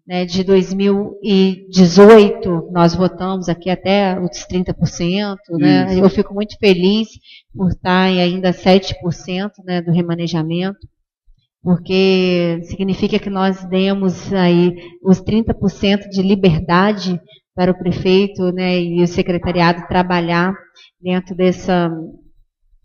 né, de 2018, nós votamos aqui até os 30%, né? Eu fico muito feliz por estar em ainda 7%, né, do remanejamento, porque significa que nós demos aí os 30% de liberdade para o prefeito, né, e o secretariado trabalhar dentro dessa,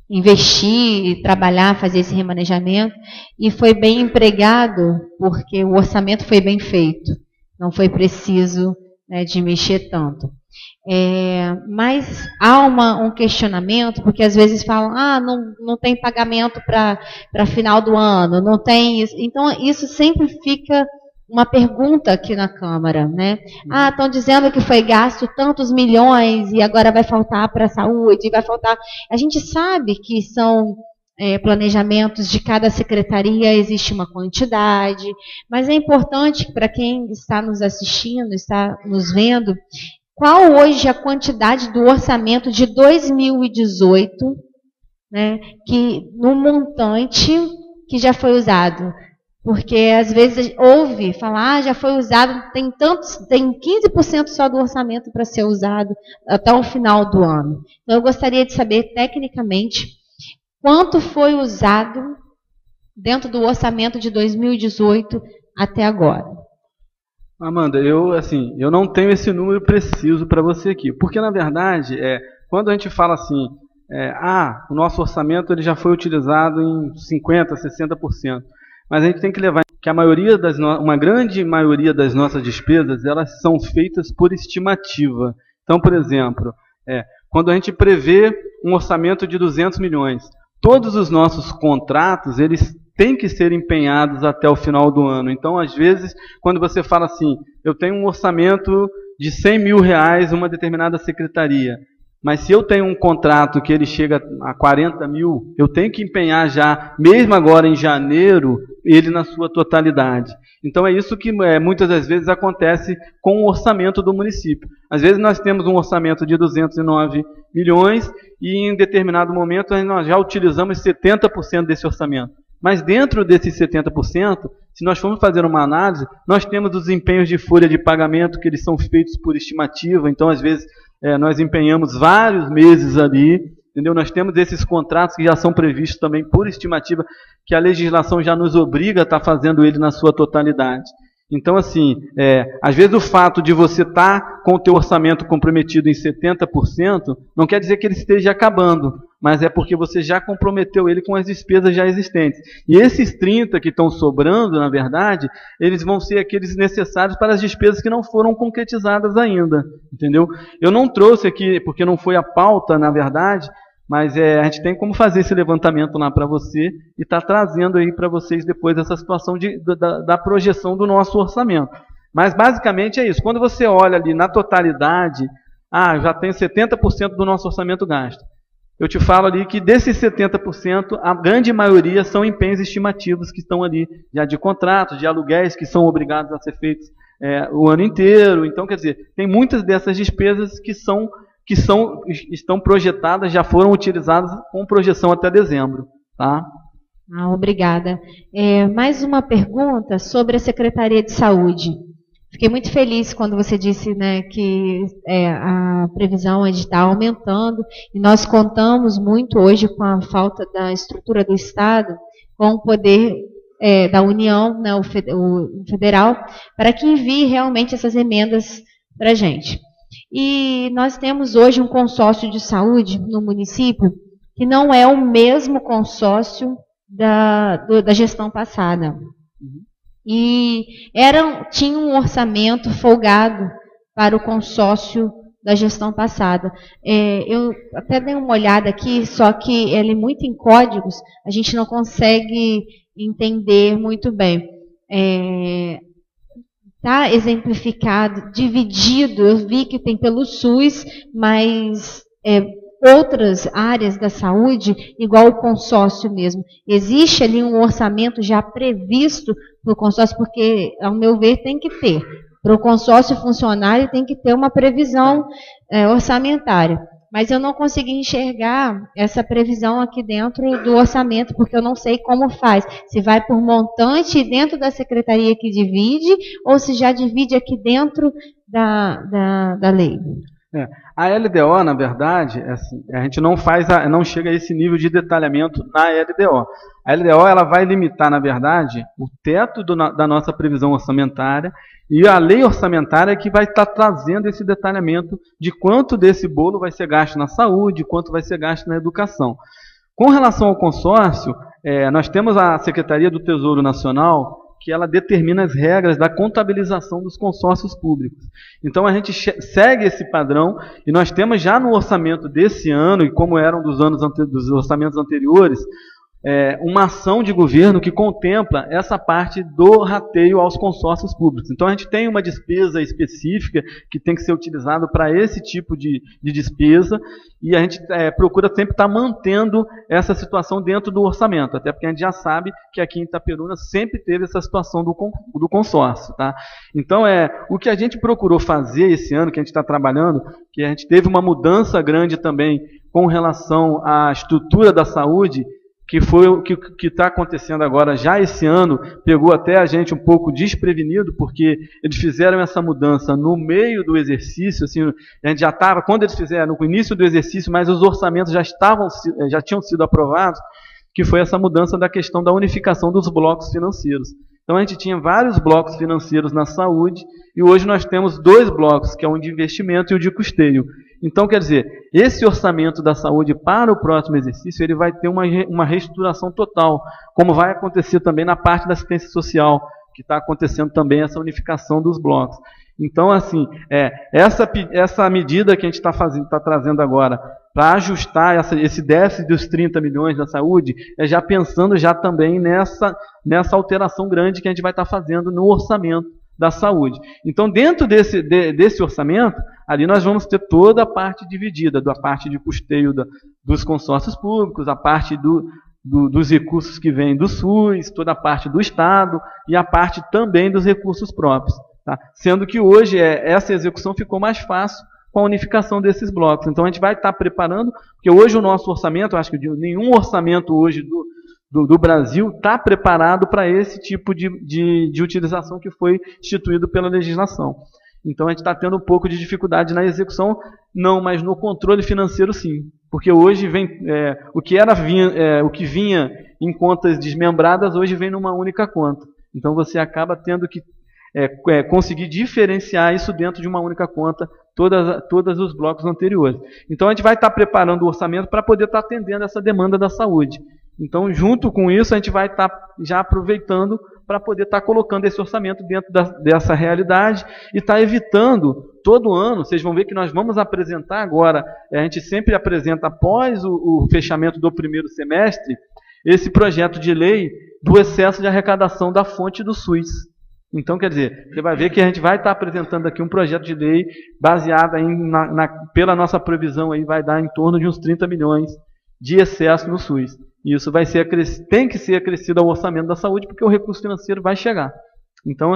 investir e trabalhar, fazer esse remanejamento, e foi bem empregado, porque o orçamento foi bem feito, não foi preciso, né, de mexer tanto. Mas há um questionamento, porque às vezes falam, não tem pagamento para final do ano, não tem isso. Então, isso sempre fica uma pergunta aqui na Câmara, né? Estão dizendo que foi gasto tantos milhões e agora vai faltar para a saúde, vai faltar... A gente sabe que são planejamentos de cada secretaria, existe uma quantidade, mas é importante para quem está nos assistindo, está nos vendo, qual hoje a quantidade do orçamento de 2018, né, que no montante que já foi usado? Porque às vezes ouve falar, já foi usado, tem 15% só do orçamento para ser usado até o final do ano. Então eu gostaria de saber tecnicamente quanto foi usado dentro do orçamento de 2018 até agora. Amanda, eu não tenho esse número preciso para você aqui, porque na verdade, quando a gente fala assim, o nosso orçamento ele já foi utilizado em 50%, 60%, mas a gente tem que levar que uma grande maioria das nossas despesas, elas são feitas por estimativa. Então, por exemplo, quando a gente prevê um orçamento de 200 milhões, todos os nossos contratos, eles têm que ser empenhados até o final do ano. Então, às vezes, quando você fala assim, eu tenho um orçamento de 100 mil reais uma determinada secretaria, mas se eu tenho um contrato que ele chega a 40 mil, eu tenho que empenhar já, mesmo agora em janeiro, ele na sua totalidade. Então é isso que muitas das vezes acontece com o orçamento do município. Às vezes nós temos um orçamento de 209 milhões e em determinado momento nós já utilizamos 70% desse orçamento. Mas dentro desses 70%, se nós formos fazer uma análise, nós temos os empenhos de folha de pagamento que eles são feitos por estimativa. Então, às vezes, nós empenhamos vários meses ali, entendeu? Nós temos esses contratos que já são previstos também por estimativa, que a legislação já nos obriga a estar fazendo ele na sua totalidade. Então, assim, às vezes o fato de você estar com o teu orçamento comprometido em 70%, não quer dizer que ele esteja acabando, mas é porque você já comprometeu ele com as despesas já existentes. E esses 30 que estão sobrando, na verdade, eles vão ser aqueles necessários para as despesas que não foram concretizadas ainda, entendeu? Eu não trouxe aqui, porque não foi a pauta, na verdade, mas a gente tem como fazer esse levantamento lá para você e está trazendo aí para vocês depois essa situação da projeção do nosso orçamento. Mas basicamente é isso. Quando você olha ali na totalidade, já tem 70% do nosso orçamento gasto. eu te falo ali que desses 70%, a grande maioria são empenhos estimativos que estão ali, já de contratos, de aluguéis que são obrigados a ser feitos o ano inteiro. Então, quer dizer, tem muitas dessas despesas que estão projetadas, já foram utilizadas com projeção até dezembro. Tá? Obrigada. Mais uma pergunta sobre a Secretaria de Saúde. Fiquei muito feliz quando você disse, né, que a previsão é de estar aumentando, e nós contamos muito hoje com a falta da estrutura do Estado, com o poder da União, né, o federal, para que envie realmente essas emendas para a gente. E nós temos hoje um consórcio de saúde no município que não é o mesmo consórcio da gestão passada. E tinha um orçamento folgado para o consórcio da gestão passada. Eu até dei uma olhada aqui, só que ele é muito em códigos, a gente não consegue entender muito bem. Está exemplificado, dividido, eu vi que tem pelo SUS, mas outras áreas da saúde, igual o consórcio mesmo. Existe ali um orçamento já previsto para o consórcio, porque, ao meu ver, tem que ter. Para o consórcio funcionar, ele tem que ter uma previsão orçamentária. Mas eu não consegui enxergar essa previsão aqui dentro do orçamento, porque eu não sei como faz. Se vai por montante dentro da secretaria que divide, ou se já divide aqui dentro da lei. A LDO, na verdade, assim, a gente não chega a esse nível de detalhamento na LDO. A LDO ela vai limitar, na verdade, o teto da nossa previsão orçamentária, e a lei orçamentária que vai estar trazendo esse detalhamento de quanto desse bolo vai ser gasto na saúde, quanto vai ser gasto na educação. Com relação ao consórcio, nós temos a Secretaria do Tesouro Nacional, que ela determina as regras da contabilização dos consórcios públicos. Então a gente segue esse padrão, e nós temos já no orçamento desse ano, e como eram dos orçamentos anteriores, uma ação de governo que contempla essa parte do rateio aos consórcios públicos. Então a gente tem uma despesa específica que tem que ser utilizada para esse tipo de despesa, e a gente procura sempre estar mantendo essa situação dentro do orçamento, até porque a gente já sabe que aqui em Itaperuna sempre teve essa situação do consórcio. Tá? Então o que a gente procurou fazer esse ano, que a gente está trabalhando, que a gente teve uma mudança grande também com relação à estrutura da saúde, que foi o que está acontecendo agora já esse ano, pegou até a gente um pouco desprevenido, porque eles fizeram essa mudança no meio do exercício, assim, a gente já estava, quando eles fizeram, no início do exercício, mas os orçamentos já tinham sido aprovados, que foi essa mudança da questão da unificação dos blocos financeiros. Então a gente tinha vários blocos financeiros na saúde, e hoje nós temos 2 blocos, que é o de investimento e o de custeio. Então, quer dizer, esse orçamento da saúde para o próximo exercício, ele vai ter uma reestruturação total, como vai acontecer também na parte da assistência social, que está acontecendo também essa unificação dos blocos. Então, assim, essa medida que a gente está trazendo agora, para ajustar esse déficit dos 30 milhões da saúde, já pensando já também nessa alteração grande que a gente vai estar fazendo no orçamento da saúde. Então, dentro desse orçamento, ali nós vamos ter toda a parte dividida, da parte de custeio dos consórcios públicos, a parte dos recursos que vêm do SUS, toda a parte do Estado e a parte também dos recursos próprios. Tá? Sendo que hoje essa execução ficou mais fácil com a unificação desses blocos. Então, a gente vai estar preparando, porque hoje o nosso orçamento, eu acho que nenhum orçamento hoje do Brasil está preparado para esse tipo de utilização que foi instituído pela legislação. Então, a gente está tendo um pouco de dificuldade na execução, não, mas no controle financeiro, sim. Porque hoje o que vinha em contas desmembradas, hoje vem numa única conta. Então, você acaba tendo que conseguir diferenciar isso dentro de uma única conta, todos os blocos anteriores. Então, a gente vai estar preparando o orçamento para poder estar atendendo essa demanda da saúde. Então, junto com isso, a gente vai estar já aproveitando para poder estar colocando esse orçamento dentro dessa realidade e estar evitando, todo ano, vocês vão ver que nós vamos apresentar agora, a gente sempre apresenta após o fechamento do primeiro semestre, esse projeto de lei do excesso de arrecadação da fonte do SUS. Então, quer dizer, você vai ver que a gente vai estar apresentando aqui um projeto de lei baseado pela nossa previsão, aí vai dar em torno de uns 30 milhões de excesso no SUS. E isso tem que ser acrescido ao orçamento da saúde, porque o recurso financeiro vai chegar. Então,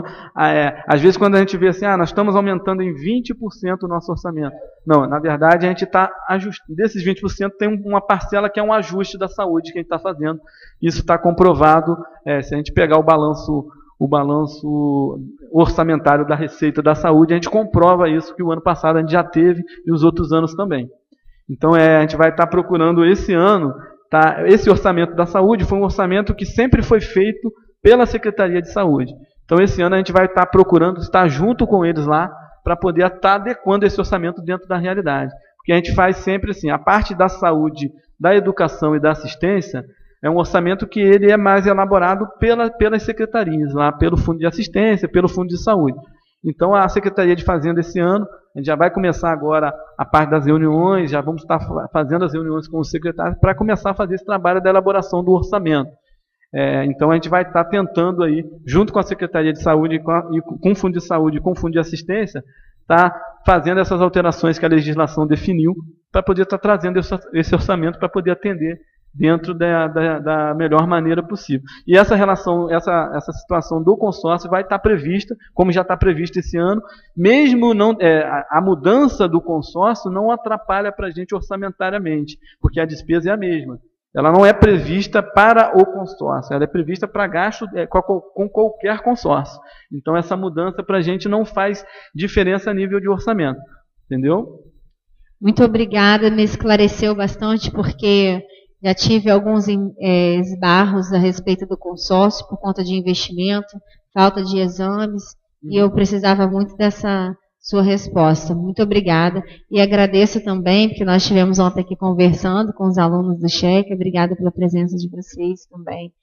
às vezes quando a gente vê assim, nós estamos aumentando em 20% o nosso orçamento. Não, na verdade a gente está ajustando. Desses 20% tem uma parcela que é um ajuste da saúde que a gente está fazendo. Isso está comprovado, se a gente pegar o balanço orçamentário da Receita da Saúde, a gente comprova isso, que o ano passado a gente já teve e os outros anos também. Então a gente vai estar procurando esse ano, esse orçamento da saúde foi um orçamento que sempre foi feito pela Secretaria de Saúde. Então esse ano a gente vai estar procurando estar junto com eles lá para poder estar adequando esse orçamento dentro da realidade. Porque a gente faz sempre assim, a parte da saúde, da educação e da assistência é um orçamento que ele é mais elaborado pelas secretarias, lá pelo Fundo de Assistência, pelo Fundo de Saúde. Então a Secretaria de Fazenda esse ano, a gente já vai começar agora a parte das reuniões, já vamos estar fazendo as reuniões com os secretários para começar a fazer esse trabalho da elaboração do orçamento. Então a gente vai estar tentando aí, junto com a Secretaria de Saúde e com o Fundo de Saúde e com o Fundo de Assistência, fazendo essas alterações que a legislação definiu para poder estar trazendo esse orçamento para poder atender dentro da melhor maneira possível. E essa relação, essa situação do consórcio vai estar prevista, como já está prevista esse ano, mesmo a mudança do consórcio não atrapalha para a gente orçamentariamente, porque a despesa é a mesma. Ela não é prevista para o consórcio, ela é prevista para gasto com qualquer consórcio. Então essa mudança para a gente não faz diferença a nível de orçamento. Entendeu? Muito obrigada, me esclareceu bastante, porque já tive alguns esbarros a respeito do consórcio por conta de investimento, falta de exames, e eu precisava muito dessa sua resposta. Muito obrigada. E agradeço também, porque nós estivemos ontem aqui conversando com os alunos do CHEC. Obrigada pela presença de vocês também.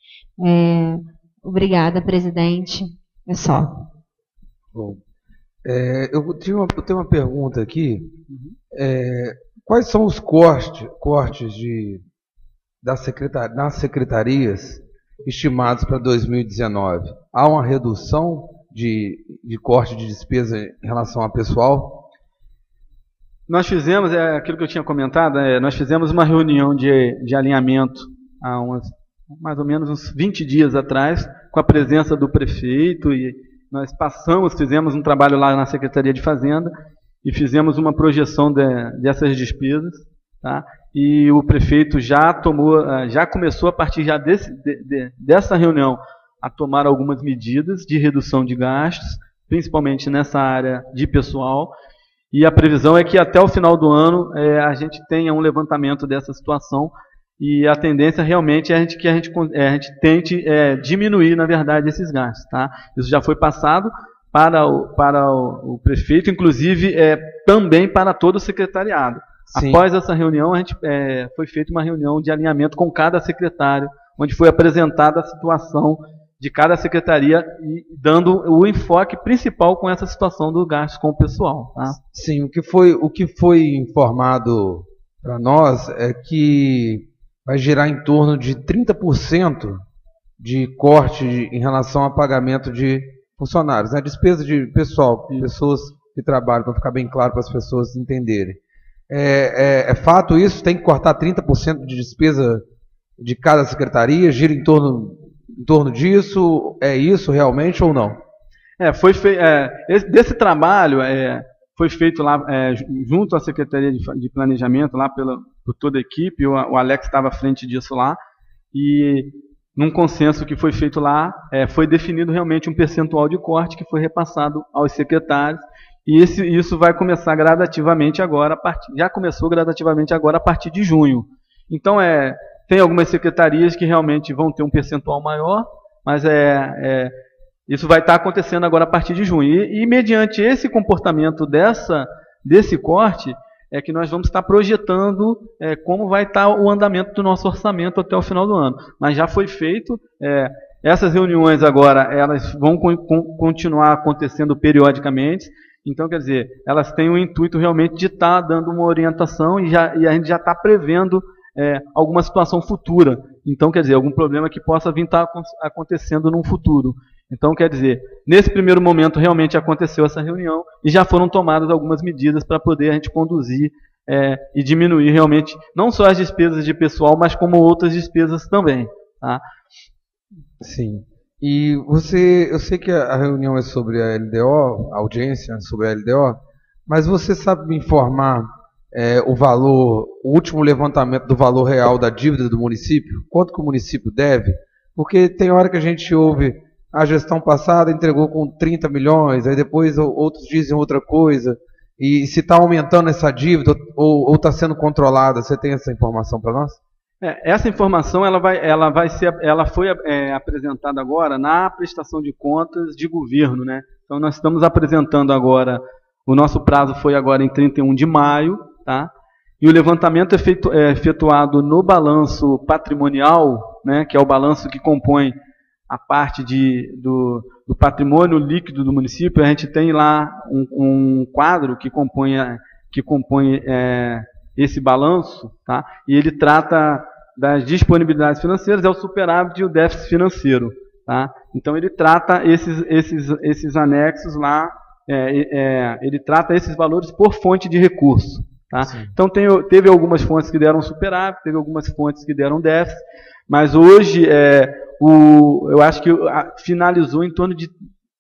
Obrigada, presidente. É só. Bom, eu tenho uma pergunta aqui. Quais são os cortes nas secretarias estimados para 2019? Há uma redução de corte de despesa em relação ao pessoal? Nós fizemos, aquilo que eu tinha comentado, nós fizemos uma reunião de alinhamento há mais ou menos uns 20 dias atrás, com a presença do prefeito, e nós fizemos um trabalho lá na Secretaria de Fazenda, e fizemos uma projeção dessas despesas, tá? E o prefeito já começou a partir dessa reunião a tomar algumas medidas de redução de gastos, principalmente nessa área de pessoal, e a previsão é que até o final do ano a gente tenha um levantamento dessa situação, e a tendência realmente é que a gente tente diminuir, na verdade, esses gastos. Tá? Isso já foi passado para o prefeito, inclusive também para todo o secretariado. Sim. Após essa reunião, foi feita uma reunião de alinhamento com cada secretário, onde foi apresentada a situação de cada secretaria e dando o enfoque principal com essa situação do gasto com o pessoal. Tá? Sim, o que foi informado para nós é que vai gerar em torno de 30% de corte em relação a pagamento de funcionários, né? Despesa de pessoal, pessoas que trabalham, para ficar bem claro para as pessoas entenderem. É fato isso? Tem que cortar 30% de despesa de cada secretaria? Gira em torno disso? É isso realmente ou não? Desse trabalho foi feito lá junto à Secretaria de Planejamento, lá por toda a equipe, o Alex estava à frente disso lá, e num consenso que foi feito lá, foi definido realmente um percentual de corte que foi repassado aos secretários, e isso vai começar gradativamente agora, já começou gradativamente agora a partir de junho. Então, tem algumas secretarias que realmente vão ter um percentual maior, mas isso vai estar acontecendo agora a partir de junho. E mediante esse comportamento desse corte, é que nós vamos estar projetando como vai estar o andamento do nosso orçamento até o final do ano. Mas já foi feito, essas reuniões agora, elas vão continuar acontecendo periodicamente. Então, quer dizer, elas têm o intuito realmente de estar dando uma orientação e a gente já está prevendo alguma situação futura. Então, quer dizer, algum problema que possa vir estar acontecendo num futuro. Então, quer dizer, nesse primeiro momento realmente aconteceu essa reunião e já foram tomadas algumas medidas para poder a gente conduzir e diminuir realmente não só as despesas de pessoal, mas como outras despesas também. Tá? Sim. E eu sei que a reunião é sobre a LDO, a audiência sobre a LDO, mas você sabe me informar o último levantamento do valor real da dívida do município? Quanto que o município deve? Porque tem hora que a gente ouve a gestão passada entregou com 30 milhões, aí depois outros dizem outra coisa, e se está aumentando essa dívida ou está sendo controlada, você tem essa informação para nós? Essa informação ela foi apresentada agora na prestação de contas de governo, né? Então nós estamos apresentando agora, o nosso prazo foi agora em 31 de maio, tá? E o levantamento é efetuado no balanço patrimonial, né? Que é o balanço que compõe a parte do patrimônio líquido do município. A gente tem lá um quadro que compõe esse balanço, tá? E ele trata das disponibilidades financeiras, é o superávit e o déficit financeiro. Tá? Então ele trata esses anexos lá, ele trata esses valores por fonte de recurso. Tá? Então teve algumas fontes que deram superávit, teve algumas fontes que deram déficit, mas hoje eu acho que finalizou em torno de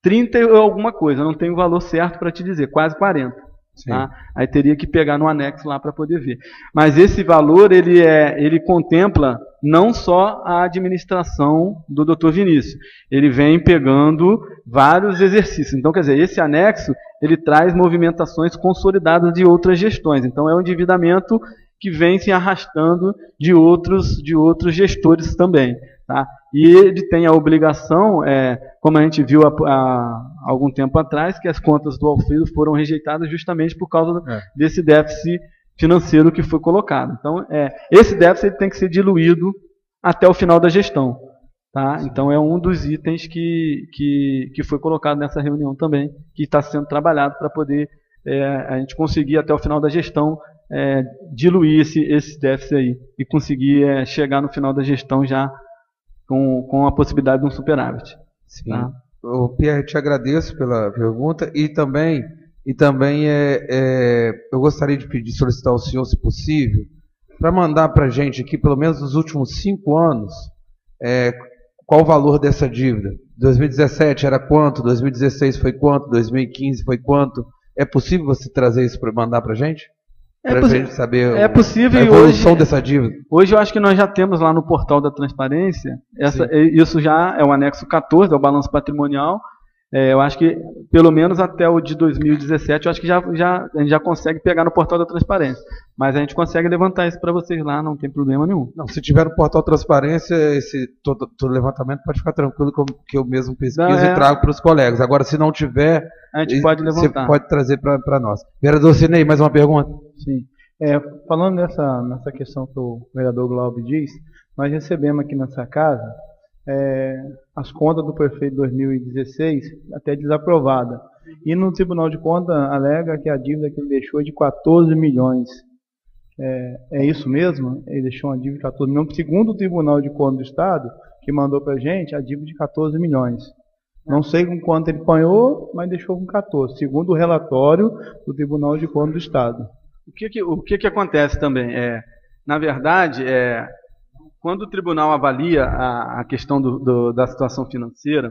30 e alguma coisa, não tenho o valor certo para te dizer, quase 40. Tá? Aí teria que pegar no anexo lá para poder ver. Mas esse valor ele contempla não só a administração do Dr. Vinícius, ele vem pegando vários exercícios. Então, quer dizer, esse anexo ele traz movimentações consolidadas de outras gestões. Então, é um endividamento que vem se arrastando de outros gestores também. Tá? E ele tem a obrigação, como a gente viu há algum tempo atrás, que as contas do Alfredo foram rejeitadas justamente por causa desse déficit financeiro que foi colocado. Então, esse déficit ele tem que ser diluído até o final da gestão. Tá? Então, é um dos itens que foi colocado nessa reunião também, que está sendo trabalhado para poder a gente conseguir até o final da gestão diluir esse déficit aí e conseguir chegar no final da gestão já com a possibilidade de um superávit. Sim. Tá? Pierre, te agradeço pela pergunta e também eu gostaria de solicitar ao senhor, se possível, para mandar para a gente aqui, pelo menos nos últimos 5 anos, qual o valor dessa dívida. 2017 era quanto? 2016 foi quanto? 2015 foi quanto? É possível você trazer isso para mandar para a gente? Para a gente saber a evolução dessa dívida. Hoje eu acho que nós já temos lá no portal da transparência, isso já é o anexo 14, é o balanço patrimonial. Eu acho que pelo menos até o de 2017, eu acho que a gente já consegue pegar no portal da transparência. Mas a gente consegue levantar isso para vocês lá, não tem problema nenhum. Não, se tiver no portal transparência, todo levantamento pode ficar tranquilo, que eu mesmo pesquiso e trago para os colegas. Agora, se não tiver, a gente pode levantar. Você pode trazer para nós. Vereador Sinei, mais uma pergunta? Sim. Falando nessa questão que o vereador Glauber diz, nós recebemos aqui nessa casa as contas do prefeito de 2016 até desaprovada. E no Tribunal de Contas alega que a dívida que ele deixou é de 14 milhões. É isso mesmo? Ele deixou uma dívida de 14 milhões. Segundo o Tribunal de Contas do Estado, que mandou para a gente, a dívida de 14 milhões. Não sei com quanto ele apanhou, mas deixou com 14, segundo o relatório do Tribunal de Contas do Estado. O que acontece também? Na verdade, quando o tribunal avalia a questão da situação financeira,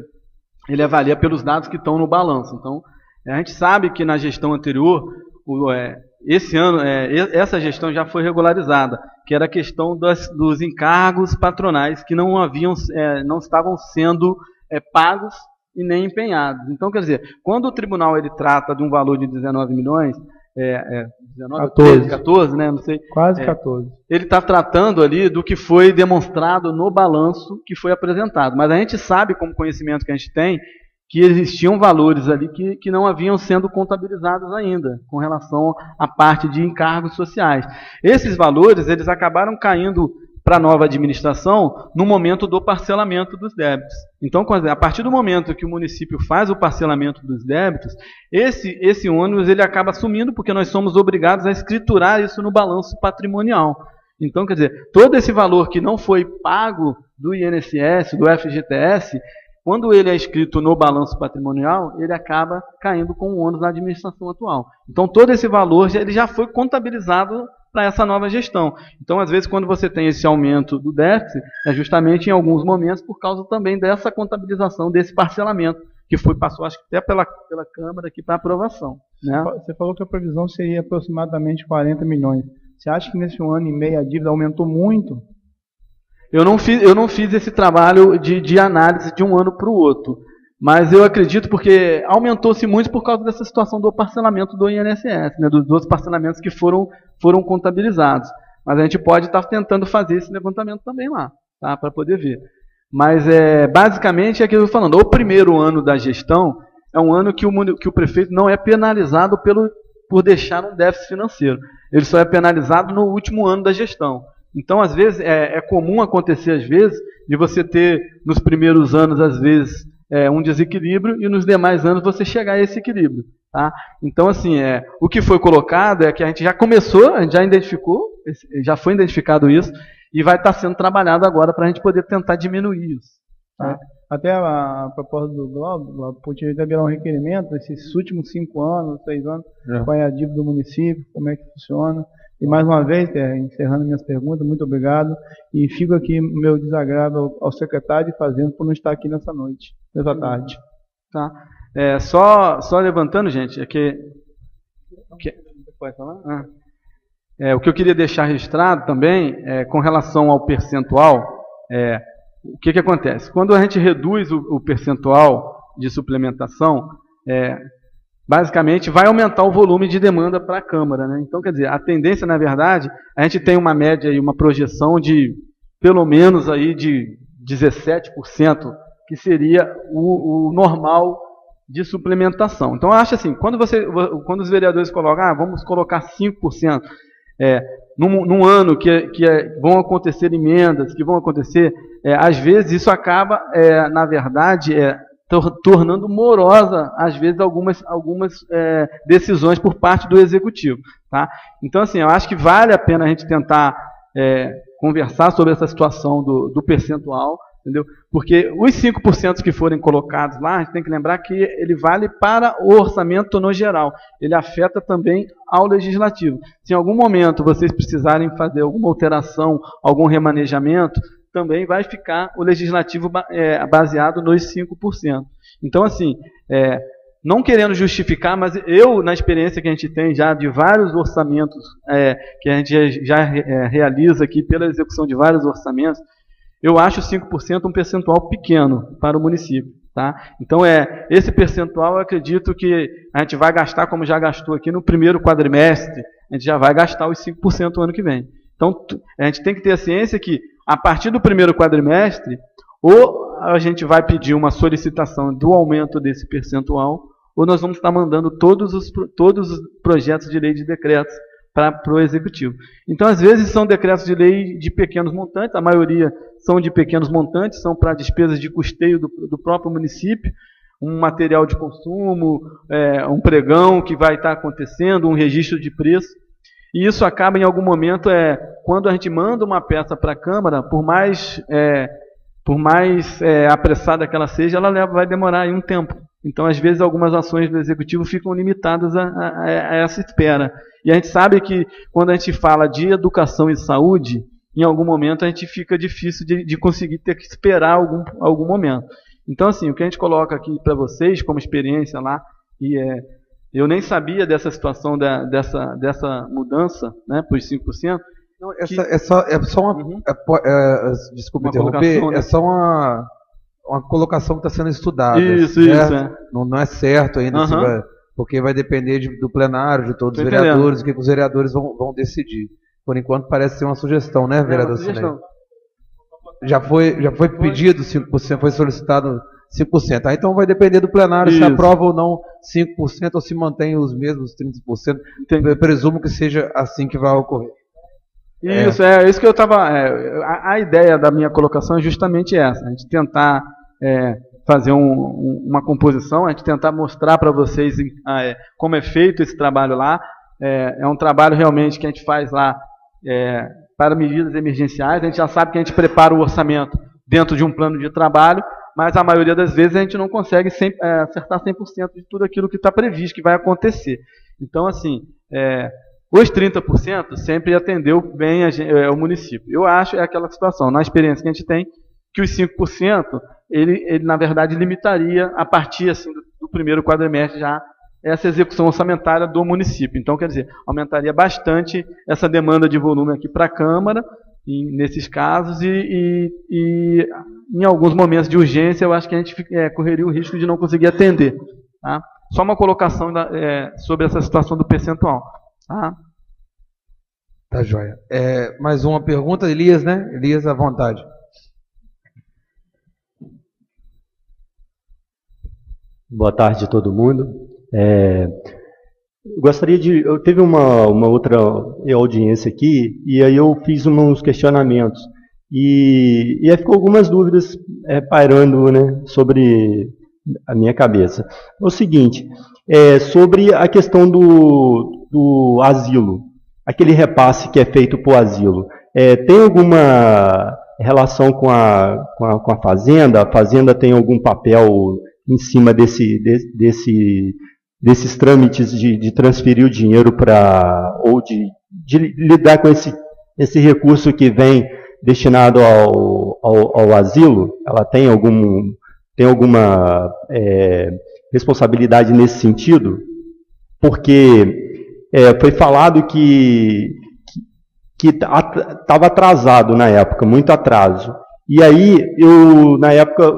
ele avalia pelos dados que estão no balanço. Então, a gente sabe que na gestão anterior, esse ano, essa gestão já foi regularizada, que era a questão dos encargos patronais que não estavam sendo pagos e nem empenhados. Então, quer dizer, quando o tribunal ele trata de um valor de 19 milhões, 14, né? Não sei. Quase 14. Ele está tratando ali do que foi demonstrado no balanço que foi apresentado. Mas a gente sabe, como conhecimento que a gente tem, que existiam valores ali que não haviam sendo contabilizados ainda, com relação à parte de encargos sociais. Esses valores, eles acabaram caindo para a nova administração no momento do parcelamento dos débitos. Então, a partir do momento que o município faz o parcelamento dos débitos, esse ônus ele acaba sumindo, porque nós somos obrigados a escriturar isso no balanço patrimonial. Então, quer dizer, todo esse valor que não foi pago do INSS, do FGTS, quando ele é escrito no balanço patrimonial, ele acaba caindo com o ônus na administração atual. Então, todo esse valor ele já foi contabilizado para essa nova gestão. Então, às vezes, quando você tem esse aumento do déficit, é justamente em alguns momentos por causa também dessa contabilização, desse parcelamento, que passou, acho que até pela Câmara aqui para aprovação. Né? Você falou que a previsão seria aproximadamente 40 milhões. Você acha que nesse 1 ano e meio a dívida aumentou muito? Eu não fiz esse trabalho de análise de um ano para o outro, mas eu acredito porque aumentou-se muito por causa dessa situação do parcelamento do INSS, né, dos outros parcelamentos que foram contabilizados. Mas a gente pode estar tentando fazer esse levantamento também lá, tá, para poder ver. Mas basicamente é aquilo que eu estou falando, o primeiro ano da gestão é um ano que o prefeito não é penalizado por deixar um déficit financeiro. Ele só é penalizado no último ano da gestão. Então, às vezes, é comum acontecer, às vezes, de você ter, nos primeiros anos, às vezes, um desequilíbrio e nos demais anos você chegar a esse equilíbrio. Tá? Então, assim, o que foi colocado é que a gente já começou, a gente já identificou, já foi identificado isso, e vai estar sendo trabalhado agora para a gente poder tentar diminuir isso. Tá? Até a proposta do Globo, podia virar um requerimento, esses últimos 5 anos, 6 anos, qual é a dívida do município, como é que funciona. E mais uma vez, encerrando minhas perguntas, muito obrigado. E fico aqui meu desagrado ao secretário de Fazenda por não estar aqui nessa noite, nessa tarde. Tá. Só levantando, gente, pode falar? O que eu queria deixar registrado também, com relação ao percentual, o que acontece? Quando a gente reduz o percentual de suplementação, basicamente vai aumentar o volume de demanda para a Câmara, né? Então, quer dizer, a tendência, na verdade, a gente tem uma média e uma projeção de pelo menos aí de 17%, que seria o normal de suplementação. Então, eu acho assim, quando os vereadores colocam, vamos colocar 5%, num ano que vão acontecer emendas, que vão acontecer, às vezes isso acaba, na verdade, tornando morosa, às vezes, algumas decisões por parte do Executivo. Tá? Então, assim, eu acho que vale a pena a gente tentar conversar sobre essa situação do percentual, entendeu? Porque os 5% que forem colocados lá, a gente tem que lembrar que ele vale para o orçamento no geral. Ele afeta também ao Legislativo. Se em algum momento vocês precisarem fazer alguma alteração, algum remanejamento, também vai ficar o Legislativo baseado nos 5%. Então, assim, não querendo justificar, mas na experiência que a gente tem já de vários orçamentos, que a gente já realiza aqui pela execução de vários orçamentos, eu acho 5% um percentual pequeno para o município. Tá? Então, esse percentual, eu acredito que a gente vai gastar, como já gastou aqui no primeiro quadrimestre, a gente já vai gastar os 5% no ano que vem. Então, a gente tem que ter a ciência que, a partir do primeiro quadrimestre, ou a gente vai pedir uma solicitação do aumento desse percentual, ou nós vamos estar mandando todos os projetos de lei de decretos para o Executivo. Então, às vezes, são decretos de lei de pequenos montantes, a maioria são de pequenos montantes, são para despesas de custeio do próprio município, um material de consumo, um pregão que vai estar acontecendo, um registro de preço. E isso acaba, em algum momento, quando a gente manda uma peça para a Câmara, por mais apressada que ela seja, ela vai demorar aí um tempo. Então, às vezes, algumas ações do Executivo ficam limitadas a essa espera. E a gente sabe que, quando a gente fala de educação e saúde, em algum momento a gente fica difícil de conseguir ter que esperar algum momento. Então, assim, o que a gente coloca aqui para vocês, como experiência lá, e eu nem sabia dessa situação, dessa mudança, né, por 5%. Não, desculpe interromper, né? É só uma colocação que está sendo estudada. Isso. Não é certo ainda, porque vai depender do plenário, de todos os vereadores, o que os vereadores vão decidir. Por enquanto parece ser uma sugestão, né, vereador Sinei? Já foi pedido 5%, foi solicitado 5%. Então vai depender do plenário se aprova ou não 5% ou se mantém os mesmos 30%. Eu presumo que seja assim que vai ocorrer. Isso, isso que eu estava... a ideia da minha colocação é justamente essa. A gente tentar fazer uma composição, a gente tentar mostrar para vocês como é feito esse trabalho lá. É um trabalho realmente que a gente faz lá para medidas emergenciais. A gente já sabe que a gente prepara o orçamento dentro de um plano de trabalho, mas a maioria das vezes a gente não consegue acertar 100% de tudo aquilo que está previsto, que vai acontecer. Então, assim, os 30% sempre atendeu bem o município. Eu acho aquela situação, na experiência que a gente tem, que os 5%, ele na verdade, limitaria, a partir assim, do primeiro quadrimestre já, essa execução orçamentária do município. Então, quer dizer, aumentaria bastante essa demanda de volume aqui para a Câmara, nesses casos, e em alguns momentos de urgência, eu acho que a gente correria o risco de não conseguir atender. Tá? Só uma colocação sobre essa situação do percentual. Tá joia. Mais uma pergunta, Elias, né? Elias, à vontade. Boa tarde a todo mundo. Eu teve uma outra audiência aqui, e aí eu fiz uns questionamentos. E aí ficou algumas dúvidas pairando, né, sobre a minha cabeça. É o seguinte, sobre a questão do asilo, aquele repasse que é feito para o asilo, tem alguma relação com a Fazenda? A Fazenda tem algum papel em cima desses trâmites de transferir o dinheiro ou de lidar com esse recurso que vem destinado ao asilo? Ela tem alguma responsabilidade nesse sentido? Porque foi falado que estava atrasado na época, muito atraso. E aí, na época,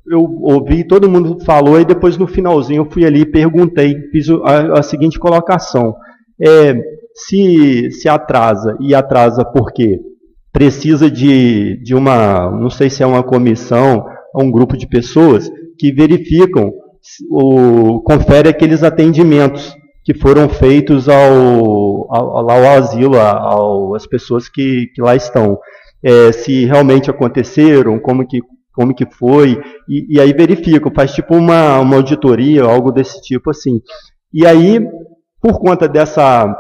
eu ouvi, todo mundo falou, e depois no finalzinho eu fui ali e perguntei, fiz a seguinte colocação. Se atrasa, e atrasa por quê? Precisa de não sei se é uma comissão, um grupo de pessoas que verificam, confere aqueles atendimentos que foram feitos ao asilo, às pessoas que lá estão. Se realmente aconteceram, como que foi, e aí verificam, faz tipo uma auditoria, algo desse tipo assim. E aí, por conta dessa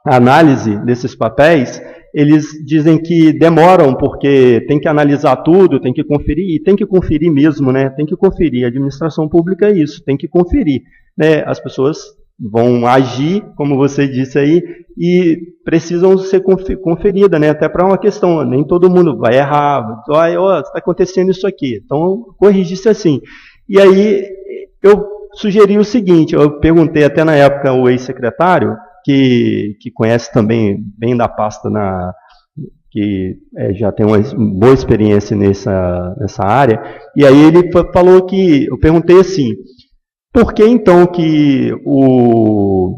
análise desses papéis, eles dizem que demoram, porque tem que analisar tudo, tem que conferir, e tem que conferir mesmo, né? Tem que conferir. A administração pública é isso, tem que conferir, né? As pessoas vão agir, como você disse aí, e precisam ser conferidas, né? Até para uma questão, nem todo mundo vai errar, está acontecendo isso aqui, então corrige-se assim. E aí eu sugeri o seguinte, eu perguntei até na época ao ex-secretário, que conhece também bem da pasta, que já tem uma boa experiência nessa área, e aí ele falou que, eu perguntei assim, por que então que o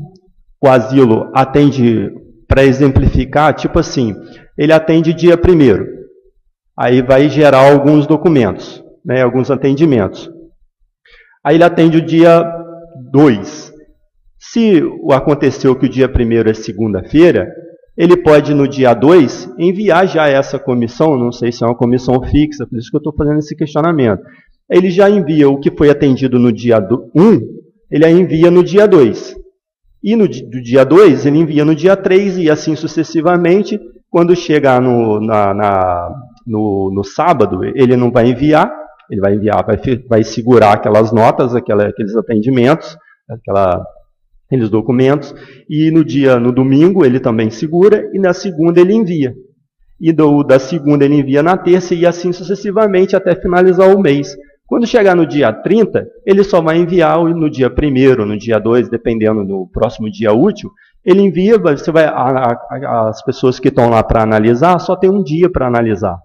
asilo atende, para exemplificar, tipo assim, ele atende dia 1º, aí vai gerar alguns documentos, né, alguns atendimentos. Aí ele atende o dia 2. Se aconteceu que o dia 1º é segunda-feira, ele pode no dia 2 enviar já essa comissão, não sei se é uma comissão fixa, por isso que eu estou fazendo esse questionamento. Ele já envia o que foi atendido no dia 1, ele a envia no dia 2. E do dia 2, ele envia no dia 3 e assim sucessivamente. Quando chegar no sábado, ele não vai enviar, ele vai enviar, vai segurar aquelas notas, aqueles atendimentos, aqueles documentos, e no domingo ele também segura, e na segunda ele envia. E da segunda ele envia na terça, e assim sucessivamente até finalizar o mês. Quando chegar no dia 30, ele só vai enviar no dia 1º, no dia 2, dependendo do próximo dia útil, ele envia, as pessoas que estão lá para analisar, só tem um dia para analisar.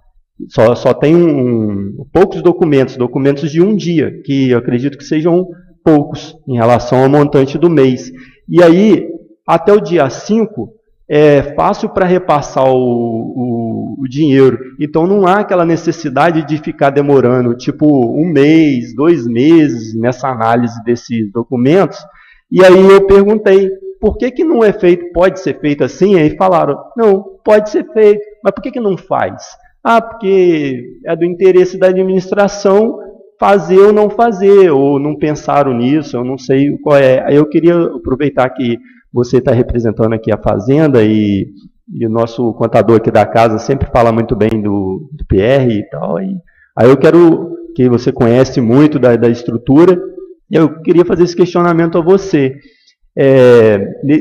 Só tem poucos documentos de um dia, que eu acredito que sejam poucos em relação ao montante do mês. E aí, até o dia 5, é fácil para repassar o dinheiro. Então não há aquela necessidade de ficar demorando, tipo, 1 mês, 2 meses nessa análise desses documentos. E aí eu perguntei, por que não é feito, pode ser feito assim? Aí falaram, não, pode ser feito, mas por que não faz? Porque é do interesse da administração fazer ou não fazer, ou não pensaram nisso, eu não sei qual é. Aí eu queria aproveitar que você está representando aqui a Fazenda e o nosso contador aqui da casa sempre fala muito bem do PR e tal. Aí eu quero que você conhece muito da estrutura. Eu queria fazer esse questionamento a você.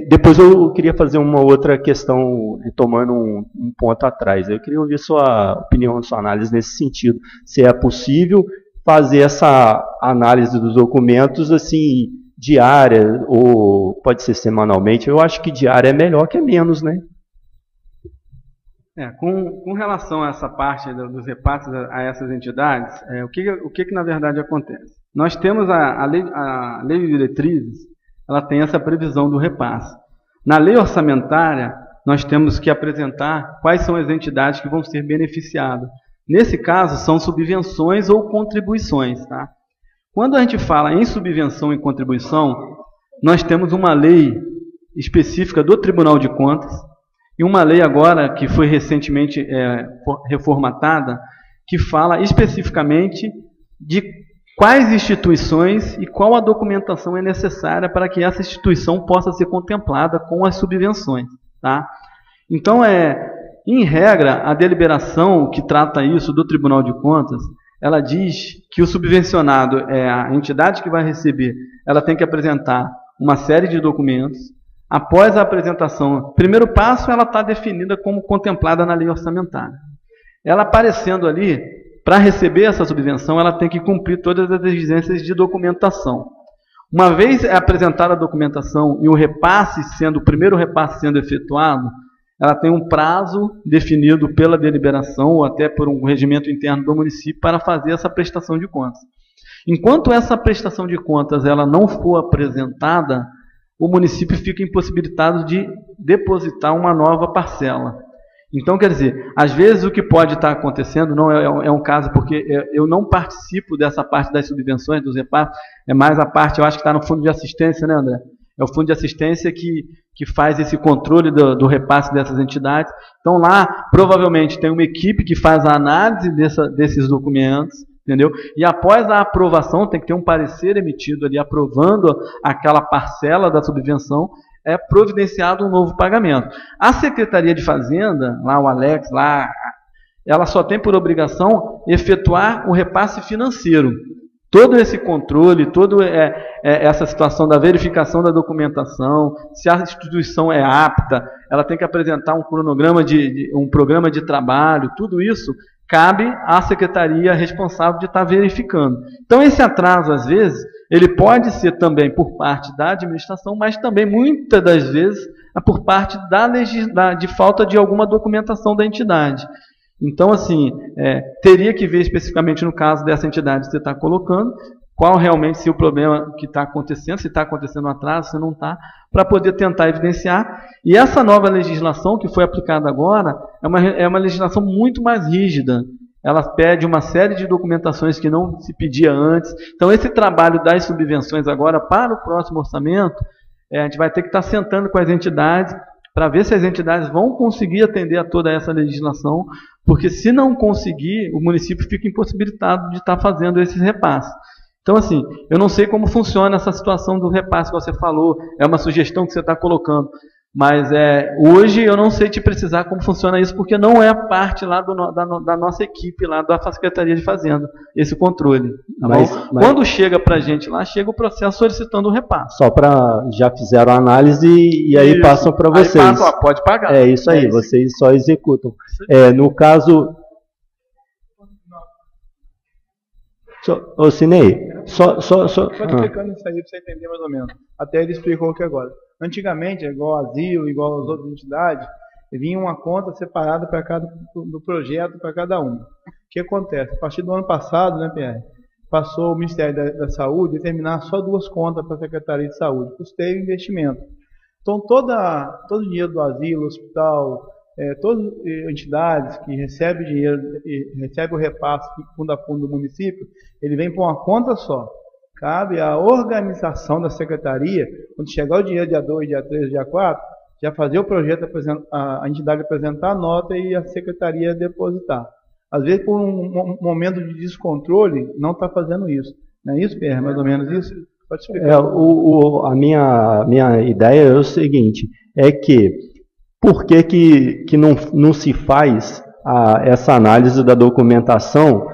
Depois eu queria fazer uma outra questão, retomando um ponto atrás. Eu queria ouvir sua opinião, sua análise nesse sentido. Se é possível fazer essa análise dos documentos assim, diária, ou pode ser semanalmente. Eu acho que diária é melhor que menos, né? Com relação a essa parte dos repasses a essas entidades, o que na verdade acontece? Nós temos a lei de diretrizes, ela tem essa previsão do repasse. Na lei orçamentária, nós temos que apresentar quais são as entidades que vão ser beneficiadas. Nesse caso, são subvenções ou contribuições. Tá? Quando a gente fala em subvenção e contribuição, nós temos uma lei específica do Tribunal de Contas, e uma lei agora, que foi recentemente reformatada, que fala especificamente de quais instituições e qual a documentação é necessária para que essa instituição possa ser contemplada com as subvenções. Tá? Então, em regra, a deliberação que trata isso do Tribunal de Contas, ela diz que o subvencionado, a entidade que vai receber, ela tem que apresentar uma série de documentos. Após a apresentação, primeiro passo, ela está definida como contemplada na lei orçamentária. Ela aparecendo ali, para receber essa subvenção, ela tem que cumprir todas as exigências de documentação. Uma vez apresentada a documentação e o primeiro repasse sendo efetuado, ela tem um prazo definido pela deliberação ou até por um regimento interno do município para fazer essa prestação de contas. Enquanto essa prestação de contas ela não for apresentada, o município fica impossibilitado de depositar uma nova parcela. Então, quer dizer, às vezes o que pode estar acontecendo, não é um caso, porque eu não participo dessa parte das subvenções, dos repasses, é mais a parte, eu acho que está no fundo de assistência, né, André? É o fundo de assistência que faz esse controle do repasse dessas entidades. Então, lá, provavelmente, tem uma equipe que faz a análise desses documentos, entendeu? E após a aprovação, tem que ter um parecer emitido ali, aprovando aquela parcela da subvenção, é providenciado um novo pagamento. A Secretaria de Fazenda, lá o Alex, ela só tem por obrigação efetuar o repasse financeiro. Todo esse controle, toda essa situação da verificação da documentação, se a instituição é apta, ela tem que apresentar um cronograma um programa de trabalho, tudo isso cabe à secretaria responsável de estar verificando. Então, esse atraso, às vezes, ele pode ser também por parte da administração, mas também, muitas das vezes, por parte de falta de alguma documentação da entidade. Então, assim, teria que ver especificamente no caso dessa entidade que você está colocando, qual realmente se o problema que está acontecendo, se está acontecendo um atraso, se não está, para poder tentar evidenciar. E essa nova legislação que foi aplicada agora é uma legislação muito mais rígida. Ela pede uma série de documentações que não se pedia antes. Então, esse trabalho das subvenções agora, para o próximo orçamento, a gente vai ter que estar sentando com as entidades para ver se as entidades vão conseguir atender a toda essa legislação, porque se não conseguir, o município fica impossibilitado de estar fazendo esses repasses. Então, assim, eu não sei como funciona essa situação do repasse que você falou, é uma sugestão que você está colocando, mas hoje eu não sei te precisar como funciona isso, porque não é parte lá da nossa equipe, lá da Secretaria de Fazenda, esse controle. Tá bom? Quando chega para a gente lá, chega o processo solicitando o repasse. Só para, já fizeram a análise e aí isso. Passam para vocês. Aí passam, pode pagar. É isso aí, vocês só executam. No caso... Ô, Sinei, só explicando isso aí para você entender mais ou menos. Até ele explicou aqui agora. Antigamente, igual asilo, igual as outras entidades, vinha uma conta separada para cada do projeto para cada um. O que acontece? A partir do ano passado, né, Pierre, passou o Ministério da Saúde a determinar só 2 contas para a Secretaria de Saúde, custeio e investimento. Então, todo o dinheiro do asilo, hospital, todas as entidades que recebem dinheiro e recebem o repasse fundo a fundo do município, ele vem para uma conta só. Cabe à organização da secretaria, quando chegar o dinheiro dia 2, dia 3, dia 4, já fazer o projeto, a entidade apresentar a nota e a secretaria depositar. Às vezes, por um momento de descontrole, não está fazendo isso. Não é isso, Pierre? Mais ou menos isso? Pode explicar. A minha ideia é o seguinte, é que por que não se faz essa análise da documentação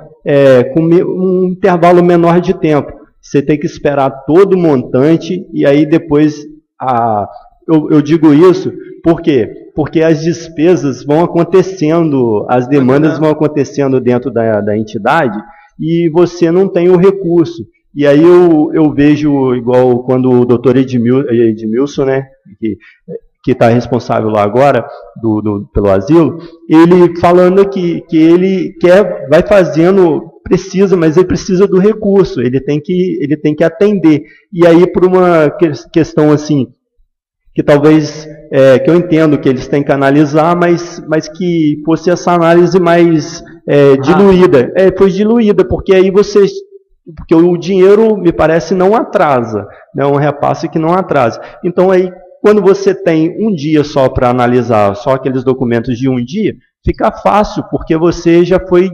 com um intervalo menor de tempo. Você tem que esperar todo o montante e aí depois, eu digo isso por quê? Porque as despesas vão acontecendo, as demandas vão acontecendo dentro da entidade e você não tem o recurso. E aí eu vejo, igual quando o doutor Edmilson, né, que está responsável lá agora, pelo asilo, ele falando que ele vai fazendo, mas ele precisa do recurso, ele tem que atender. E aí, por uma questão assim, que talvez, que eu entendo que eles têm que analisar, mas que fosse essa análise mais diluída. Foi diluída, porque aí porque o dinheiro, me parece, não atrasa, né, um repasse que não atrasa. Então, aí, quando você tem um dia só para analisar, só aqueles documentos de um dia, fica fácil, porque você já foi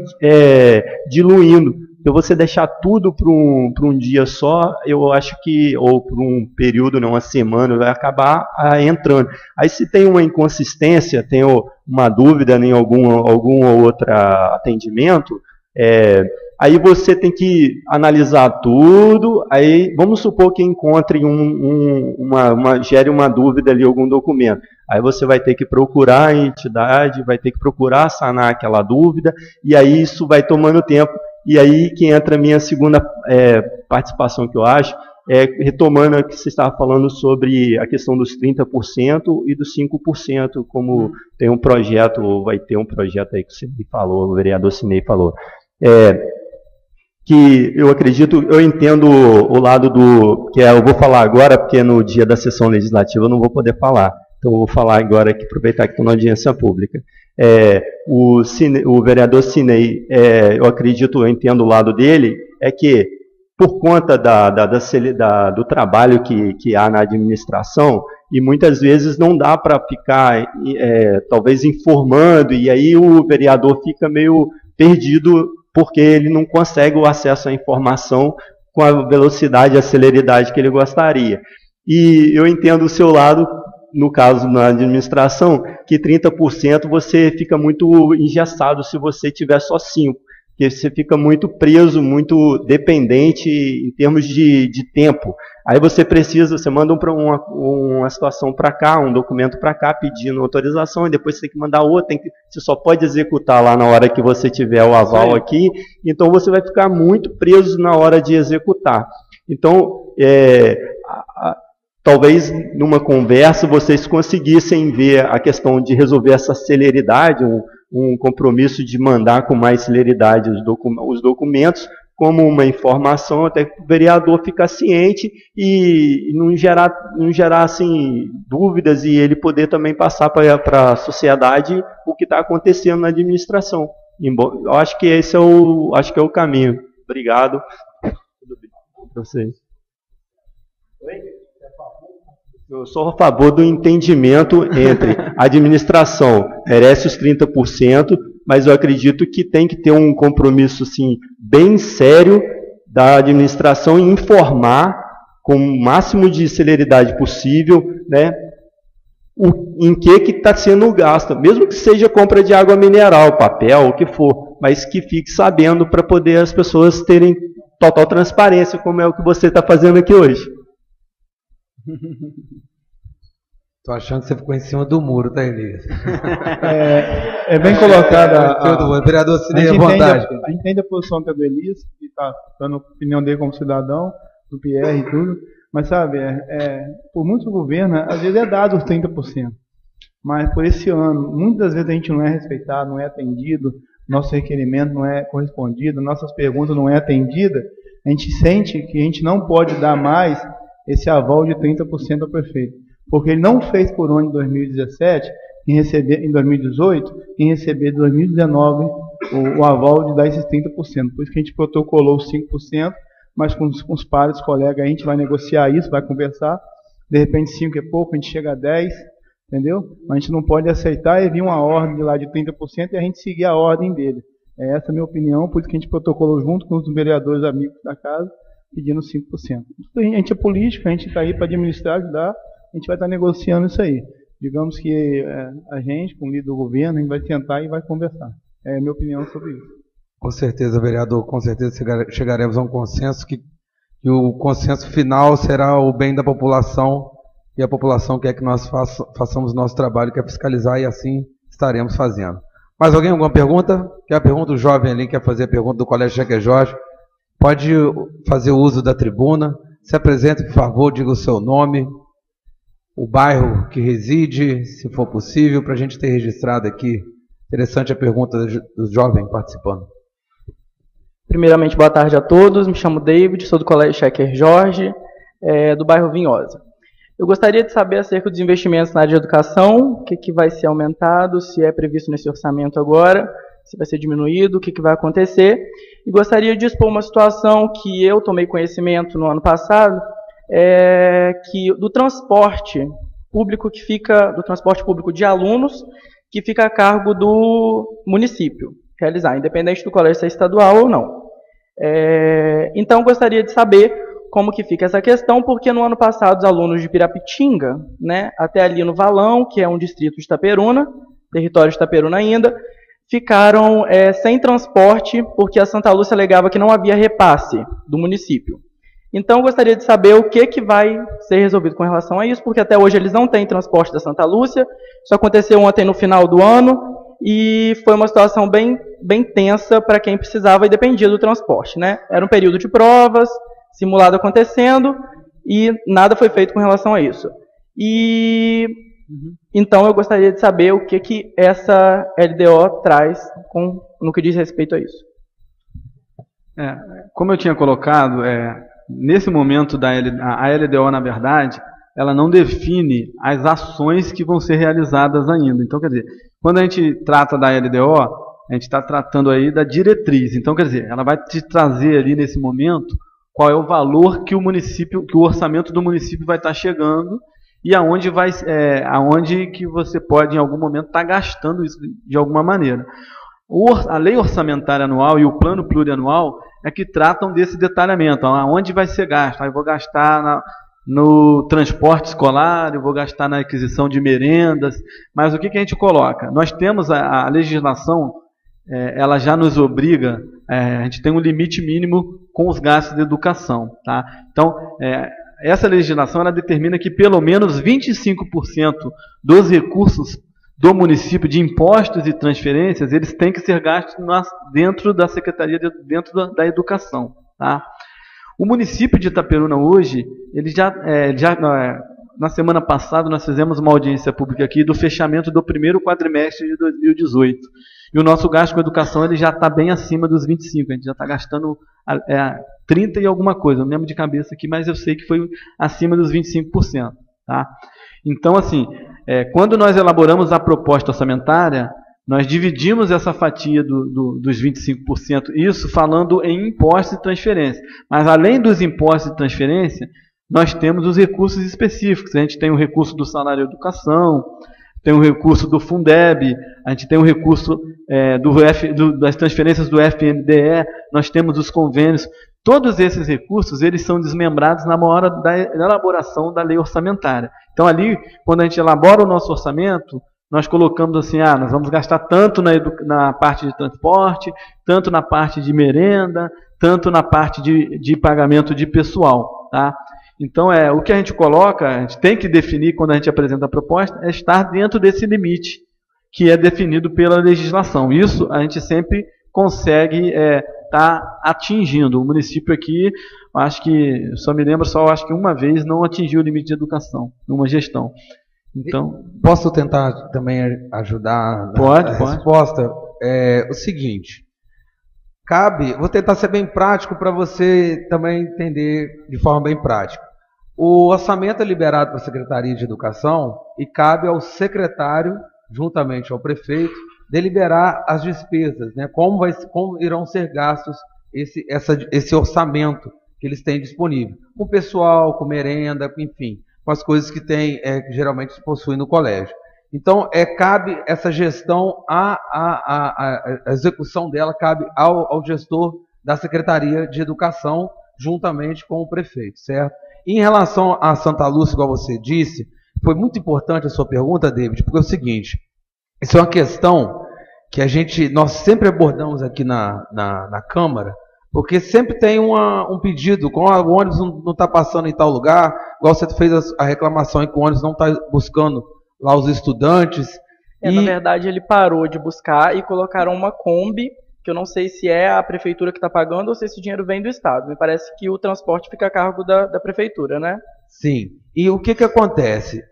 diluindo. Então, você deixar tudo para um dia só, eu acho que, ou para um período, não, uma semana, vai acabar entrando. Aí, se tem uma inconsistência, tem uma dúvida em algum outro atendimento, aí você tem que analisar tudo, aí vamos supor que encontre gere uma dúvida ali, algum documento. Aí você vai ter que procurar a entidade, vai ter que procurar sanar aquela dúvida, e aí isso vai tomando tempo. E aí que entra a minha segunda participação, que eu acho, retomando o que você estava falando sobre a questão dos 30% e dos 5%, como tem um projeto, vai ter um projeto aí que você falou, o vereador Sinei falou. Que eu acredito, eu entendo o lado eu vou falar agora, porque no dia da sessão legislativa eu não vou poder falar. Então eu vou falar agora, aproveitar que estou na audiência pública. O vereador Sinei, eu acredito, eu entendo o lado dele, que por conta do trabalho que há na administração, e muitas vezes não dá para ficar, talvez, informando, e aí o vereador fica meio perdido, porque ele não consegue o acesso à informação com a velocidade e a celeridade que ele gostaria. E eu entendo o seu lado, no caso na administração, que 30% você fica muito engessado se você tiver só 5%, porque você fica muito preso, muito dependente em termos de tempo. Aí você manda uma situação para cá, um documento para cá, pedindo autorização, e depois você tem que mandar outra, você só pode executar lá na hora que você tiver o aval aqui, então você vai ficar muito preso na hora de executar. Então, talvez numa conversa vocês conseguissem ver a questão de resolver essa celeridade, um compromisso de mandar com mais celeridade os documentos, como uma informação, até que o vereador ficar ciente e não gerar assim, dúvidas, e ele poder também passar para a sociedade o que está acontecendo na administração. Eu acho que esse é o caminho. Obrigado. Tudo bem para vocês. Eu sou a favor do entendimento entre a administração merece os 30%, mas eu acredito que tem que ter um compromisso assim, bem sério da administração em informar com o máximo de celeridade possível, né, em que está sendo gasto, mesmo que seja compra de água mineral, papel, o que for, mas que fique sabendo para poder as pessoas terem total transparência, como é o que você está fazendo aqui hoje. Tô achando que você ficou em cima do muro, tá, Elias? É bem colocada. O vereador Sinei, à vontade. A gente entende a posição do Elias, que está dando a opinião dele como cidadão, do PR e tudo, mas sabe, por muitos governos, às vezes é dado os 30%, mas por esse ano, muitas vezes a gente não é respeitado, não é atendido, nosso requerimento não é correspondido, nossas perguntas não é atendida, a gente sente que a gente não pode dar mais esse aval de 30% ao prefeito. Porque ele não fez por onde em 2017, em 2018, em receber em 2019 o aval de dar esses 30%. Por isso que a gente protocolou os 5%, mas com os pares, colegas, a gente vai negociar isso, vai conversar. De repente 5 é pouco, a gente chega a 10%, entendeu? Mas a gente não pode aceitar e vir uma ordem de lá de 30% e a gente seguir a ordem dele. Essa é a minha opinião, por isso que a gente protocolou junto com os vereadores amigos da casa, pedindo 5%. A gente é político, a gente está aí para administrar, ajudar, a gente vai estar negociando isso aí. Digamos que a gente, com o líder do governo, a gente vai sentar e vai conversar. É a minha opinião sobre isso. Com certeza, vereador, com certeza chegaremos a um consenso que o consenso final será o bem da população e a população quer que nós façamos o nosso trabalho, quer fiscalizar e assim estaremos fazendo. Mais alguém, alguma pergunta? Quer a pergunta? O jovem ali quer fazer a pergunta do Colégio Chequer Jorge. Pode fazer o uso da tribuna. Se apresente, por favor, diga o seu nome, o bairro que reside, se for possível, para a gente ter registrado aqui. Interessante a pergunta do jovem participando. Primeiramente, boa tarde a todos. Me chamo David, sou do Colégio Chequer Jorge, do bairro Vinhosa. Eu gostaria de saber acerca dos investimentos na área de educação, o que vai ser aumentado, se é previsto nesse orçamento agora, se vai ser diminuído, o que vai acontecer. E gostaria de expor uma situação que eu tomei conhecimento no ano passado, que do transporte público do transporte público de alunos, que fica a cargo do município realizar, independente do colégio ser estadual ou não. Então, gostaria de saber como que fica essa questão, porque no ano passado os alunos de Pirapitinga, até ali no Valão, que é um distrito de Itaperuna, território de Itaperuna ainda, ficaram sem transporte, porque a Santa Lúcia alegava que não havia repasse do município. Então, gostaria de saber o que vai ser resolvido com relação a isso, porque até hoje eles não têm transporte da Santa Lúcia. Isso aconteceu ontem no final do ano, e foi uma situação bem tensa para quem precisava e dependia do transporte. Era um período de provas, simulado acontecendo, e nada foi feito com relação a isso. Então eu gostaria de saber o que essa LDO traz no que diz respeito a isso. Como eu tinha colocado, nesse momento a LDO, na verdade, ela não define as ações que vão ser realizadas ainda. Então, quer dizer, quando a gente trata da LDO, a gente está tratando aí da diretriz. Então, quer dizer, ela vai te trazer ali nesse momento qual é o valor que o orçamento do município vai estar chegando e aonde que você pode, em algum momento, estar gastando isso de alguma maneira. A lei orçamentária anual e o plano plurianual é que tratam desse detalhamento, aonde vai ser gasto. Eu vou gastar no transporte escolar, eu vou gastar na aquisição de merendas, mas o que a gente coloca? Nós temos a legislação, ela já nos obriga, a gente tem um limite mínimo com os gastos de educação. Tá? Então, essa legislação ela determina que pelo menos 25% dos recursos do município de impostos e transferências, eles têm que ser gastos dentro da Secretaria, dentro da Educação. Tá? O município de Itaperuna hoje, na semana passada nós fizemos uma audiência pública aqui do fechamento do primeiro quadrimestre de 2018. E o nosso gasto com educação ele já está bem acima dos 25%, a gente já está gastando 30 e alguma coisa, não lembro de cabeça aqui, mas eu sei que foi acima dos 25%. Tá? Então, assim, quando nós elaboramos a proposta orçamentária, nós dividimos essa fatia dos 25%, isso falando em impostos e transferência. Mas além dos impostos e transferência, nós temos os recursos específicos. A gente tem o recurso do salário educação, tem o recurso do Fundeb, a gente tem o recurso das transferências do FNDE, nós temos os convênios. Todos esses recursos, eles são desmembrados na hora da elaboração da lei orçamentária. Então ali, quando a gente elabora o nosso orçamento, nós colocamos assim, nós vamos gastar tanto na parte de transporte, tanto na parte de merenda, tanto na parte de pagamento de pessoal. Tá? Então, o que a gente coloca, a gente tem que definir quando a gente apresenta a proposta, é estar dentro desse limite que é definido pela legislação. Isso a gente sempre consegue estar atingindo. O município aqui, acho que, acho que uma vez não atingiu o limite de educação, numa gestão. Então, posso tentar também ajudar na resposta? O seguinte, vou tentar ser bem prático para você também entender de forma bem prática. O orçamento é liberado para a Secretaria de Educação e cabe ao secretário, juntamente ao prefeito, deliberar as despesas, como irão ser gastos esse orçamento que eles têm disponível, com pessoal, com merenda, enfim, com as coisas que geralmente se possuem no colégio. Então, cabe essa gestão, a execução dela cabe ao gestor da Secretaria de Educação, juntamente com o prefeito, certo? Em relação a Santa Lúcia, igual você disse, foi muito importante a sua pergunta, David, porque é o seguinte, isso é uma questão nós sempre abordamos aqui na Câmara, porque sempre tem um pedido, como o ônibus não está passando em tal lugar, igual você fez a reclamação em que o ônibus não está buscando lá os estudantes. Na verdade, ele parou de buscar e colocaram uma Kombi, que eu não sei se é a prefeitura que está pagando ou se esse dinheiro vem do Estado. Me parece que o transporte fica a cargo da prefeitura, né? Sim. E o que acontece?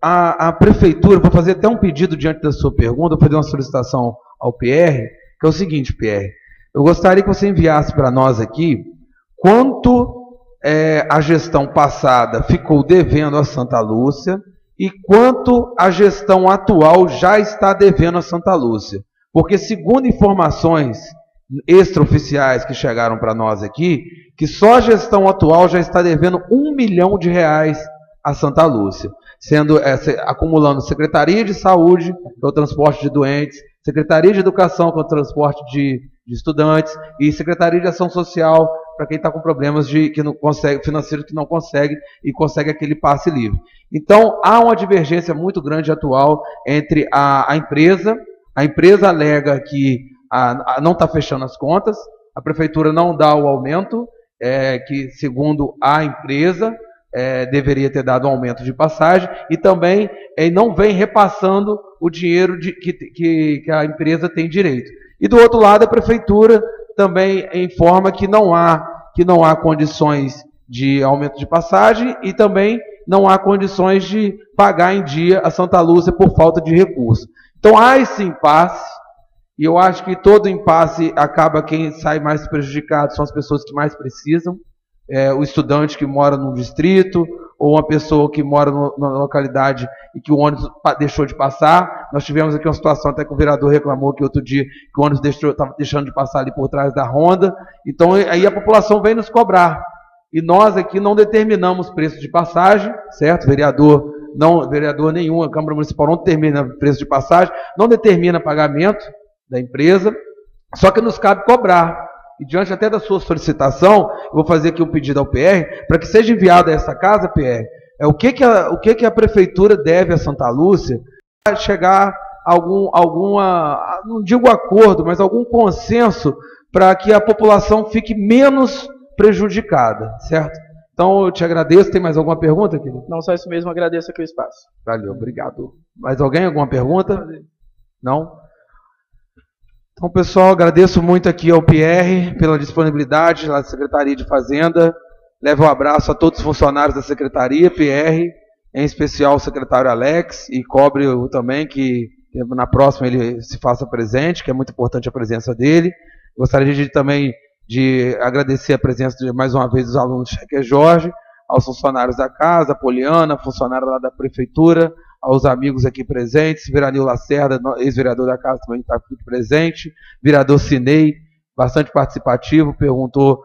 A prefeitura, vou fazer até um pedido diante da sua pergunta, vou fazer uma solicitação ao PR, que é o seguinte, PR, eu gostaria que você enviasse para nós aqui quanto a gestão passada ficou devendo a Santa Lúcia e quanto a gestão atual já está devendo a Santa Lúcia. Porque, segundo informações extraoficiais que chegaram para nós aqui, que só a gestão atual já está devendo R$1 milhão a Santa Lúcia, sendo acumulando Secretaria de Saúde, que é o transporte de doentes, Secretaria de Educação, que é o transporte de estudantes, e Secretaria de Ação Social, para quem está com problemas que não consegue, financeiros que não consegue e consegue aquele passe livre. Então, há uma divergência muito grande atual entre a empresa. A empresa alega que não está fechando as contas, a prefeitura não dá o aumento, que segundo a empresa deveria ter dado um aumento de passagem, e também não vem repassando o dinheiro que a empresa tem direito. E do outro lado, a prefeitura também informa que não há condições de aumento de passagem e também não há condições de pagar em dia a Santa Lúcia por falta de recursos. Então há esse impasse, e eu acho que todo impasse acaba, quem sai mais prejudicado são as pessoas que mais precisam, o estudante que mora num distrito, ou uma pessoa que mora na localidade e que o ônibus deixou de passar. Nós tivemos aqui uma situação até que o vereador reclamou que outro dia que o ônibus estava deixando de passar ali por trás da Honda. Então aí a população vem nos cobrar. E nós aqui não determinamos preço de passagem, certo? Vereador nenhum, a Câmara Municipal não determina preço de passagem, não determina pagamento da empresa, só que nos cabe cobrar. E diante até da sua solicitação, eu vou fazer aqui um pedido ao PR, para que seja enviado a essa casa, PR, o que a prefeitura deve a Santa Lúcia, para chegar a não digo acordo, mas algum consenso, para que a população fique menos prejudicada, certo? Então, eu te agradeço. Tem mais alguma pergunta, querido? Não, só isso mesmo, agradeço aqui o espaço. Valeu, obrigado. Mais alguém? Alguma pergunta? Não? Então, pessoal, agradeço muito aqui ao PR pela disponibilidade da Secretaria de Fazenda. Levo um abraço a todos os funcionários da Secretaria, PR, em especial o secretário Alex, e cobre também que na próxima ele se faça presente, que é muito importante a presença dele. Gostaria também de agradecer a presença mais uma vez dos alunos de Chequer Jorge, aos funcionários da casa, a Poliana, funcionária lá da prefeitura, aos amigos aqui presentes, vereador Lacerda, ex-vereador da casa, também está aqui presente, vereador Cinei, bastante participativo, perguntou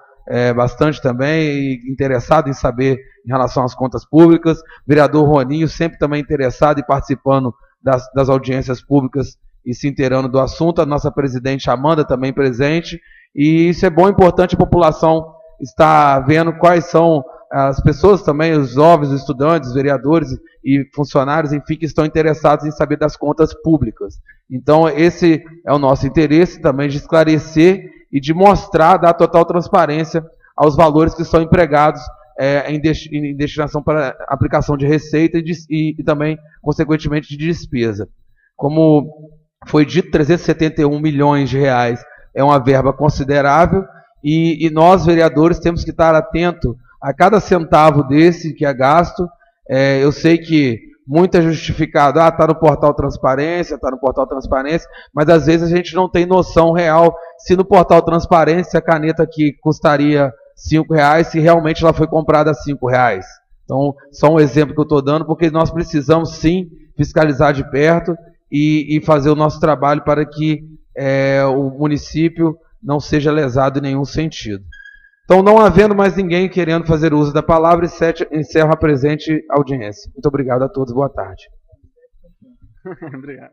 bastante também, e interessado em saber em relação às contas públicas, vereador Roninho, sempre também interessado e participando das audiências públicas e se inteirando do assunto, a nossa presidente Amanda também presente, e isso é bom, importante, a população está vendo quais são as pessoas também, os jovens, os estudantes, os vereadores e funcionários, enfim, que estão interessados em saber das contas públicas. Então, esse é o nosso interesse também, de esclarecer e de mostrar, dar total transparência aos valores que são empregados em destinação para aplicação de receita e também, consequentemente, de despesa. Como foi dito, 371 milhões de reais é uma verba considerável e nós, vereadores, temos que estar atentos a cada centavo desse que é gasto. Eu sei que muito é justificado, está no portal Transparência, mas às vezes a gente não tem noção real se no portal Transparência a caneta que custaria R$5, se realmente ela foi comprada a R$5. Então, só um exemplo que eu estou dando, porque nós precisamos sim fiscalizar de perto e fazer o nosso trabalho para que o município não seja lesado em nenhum sentido. Então, não havendo mais ninguém querendo fazer uso da palavra, encerro a presente audiência. Muito obrigado a todos, boa tarde. Obrigado.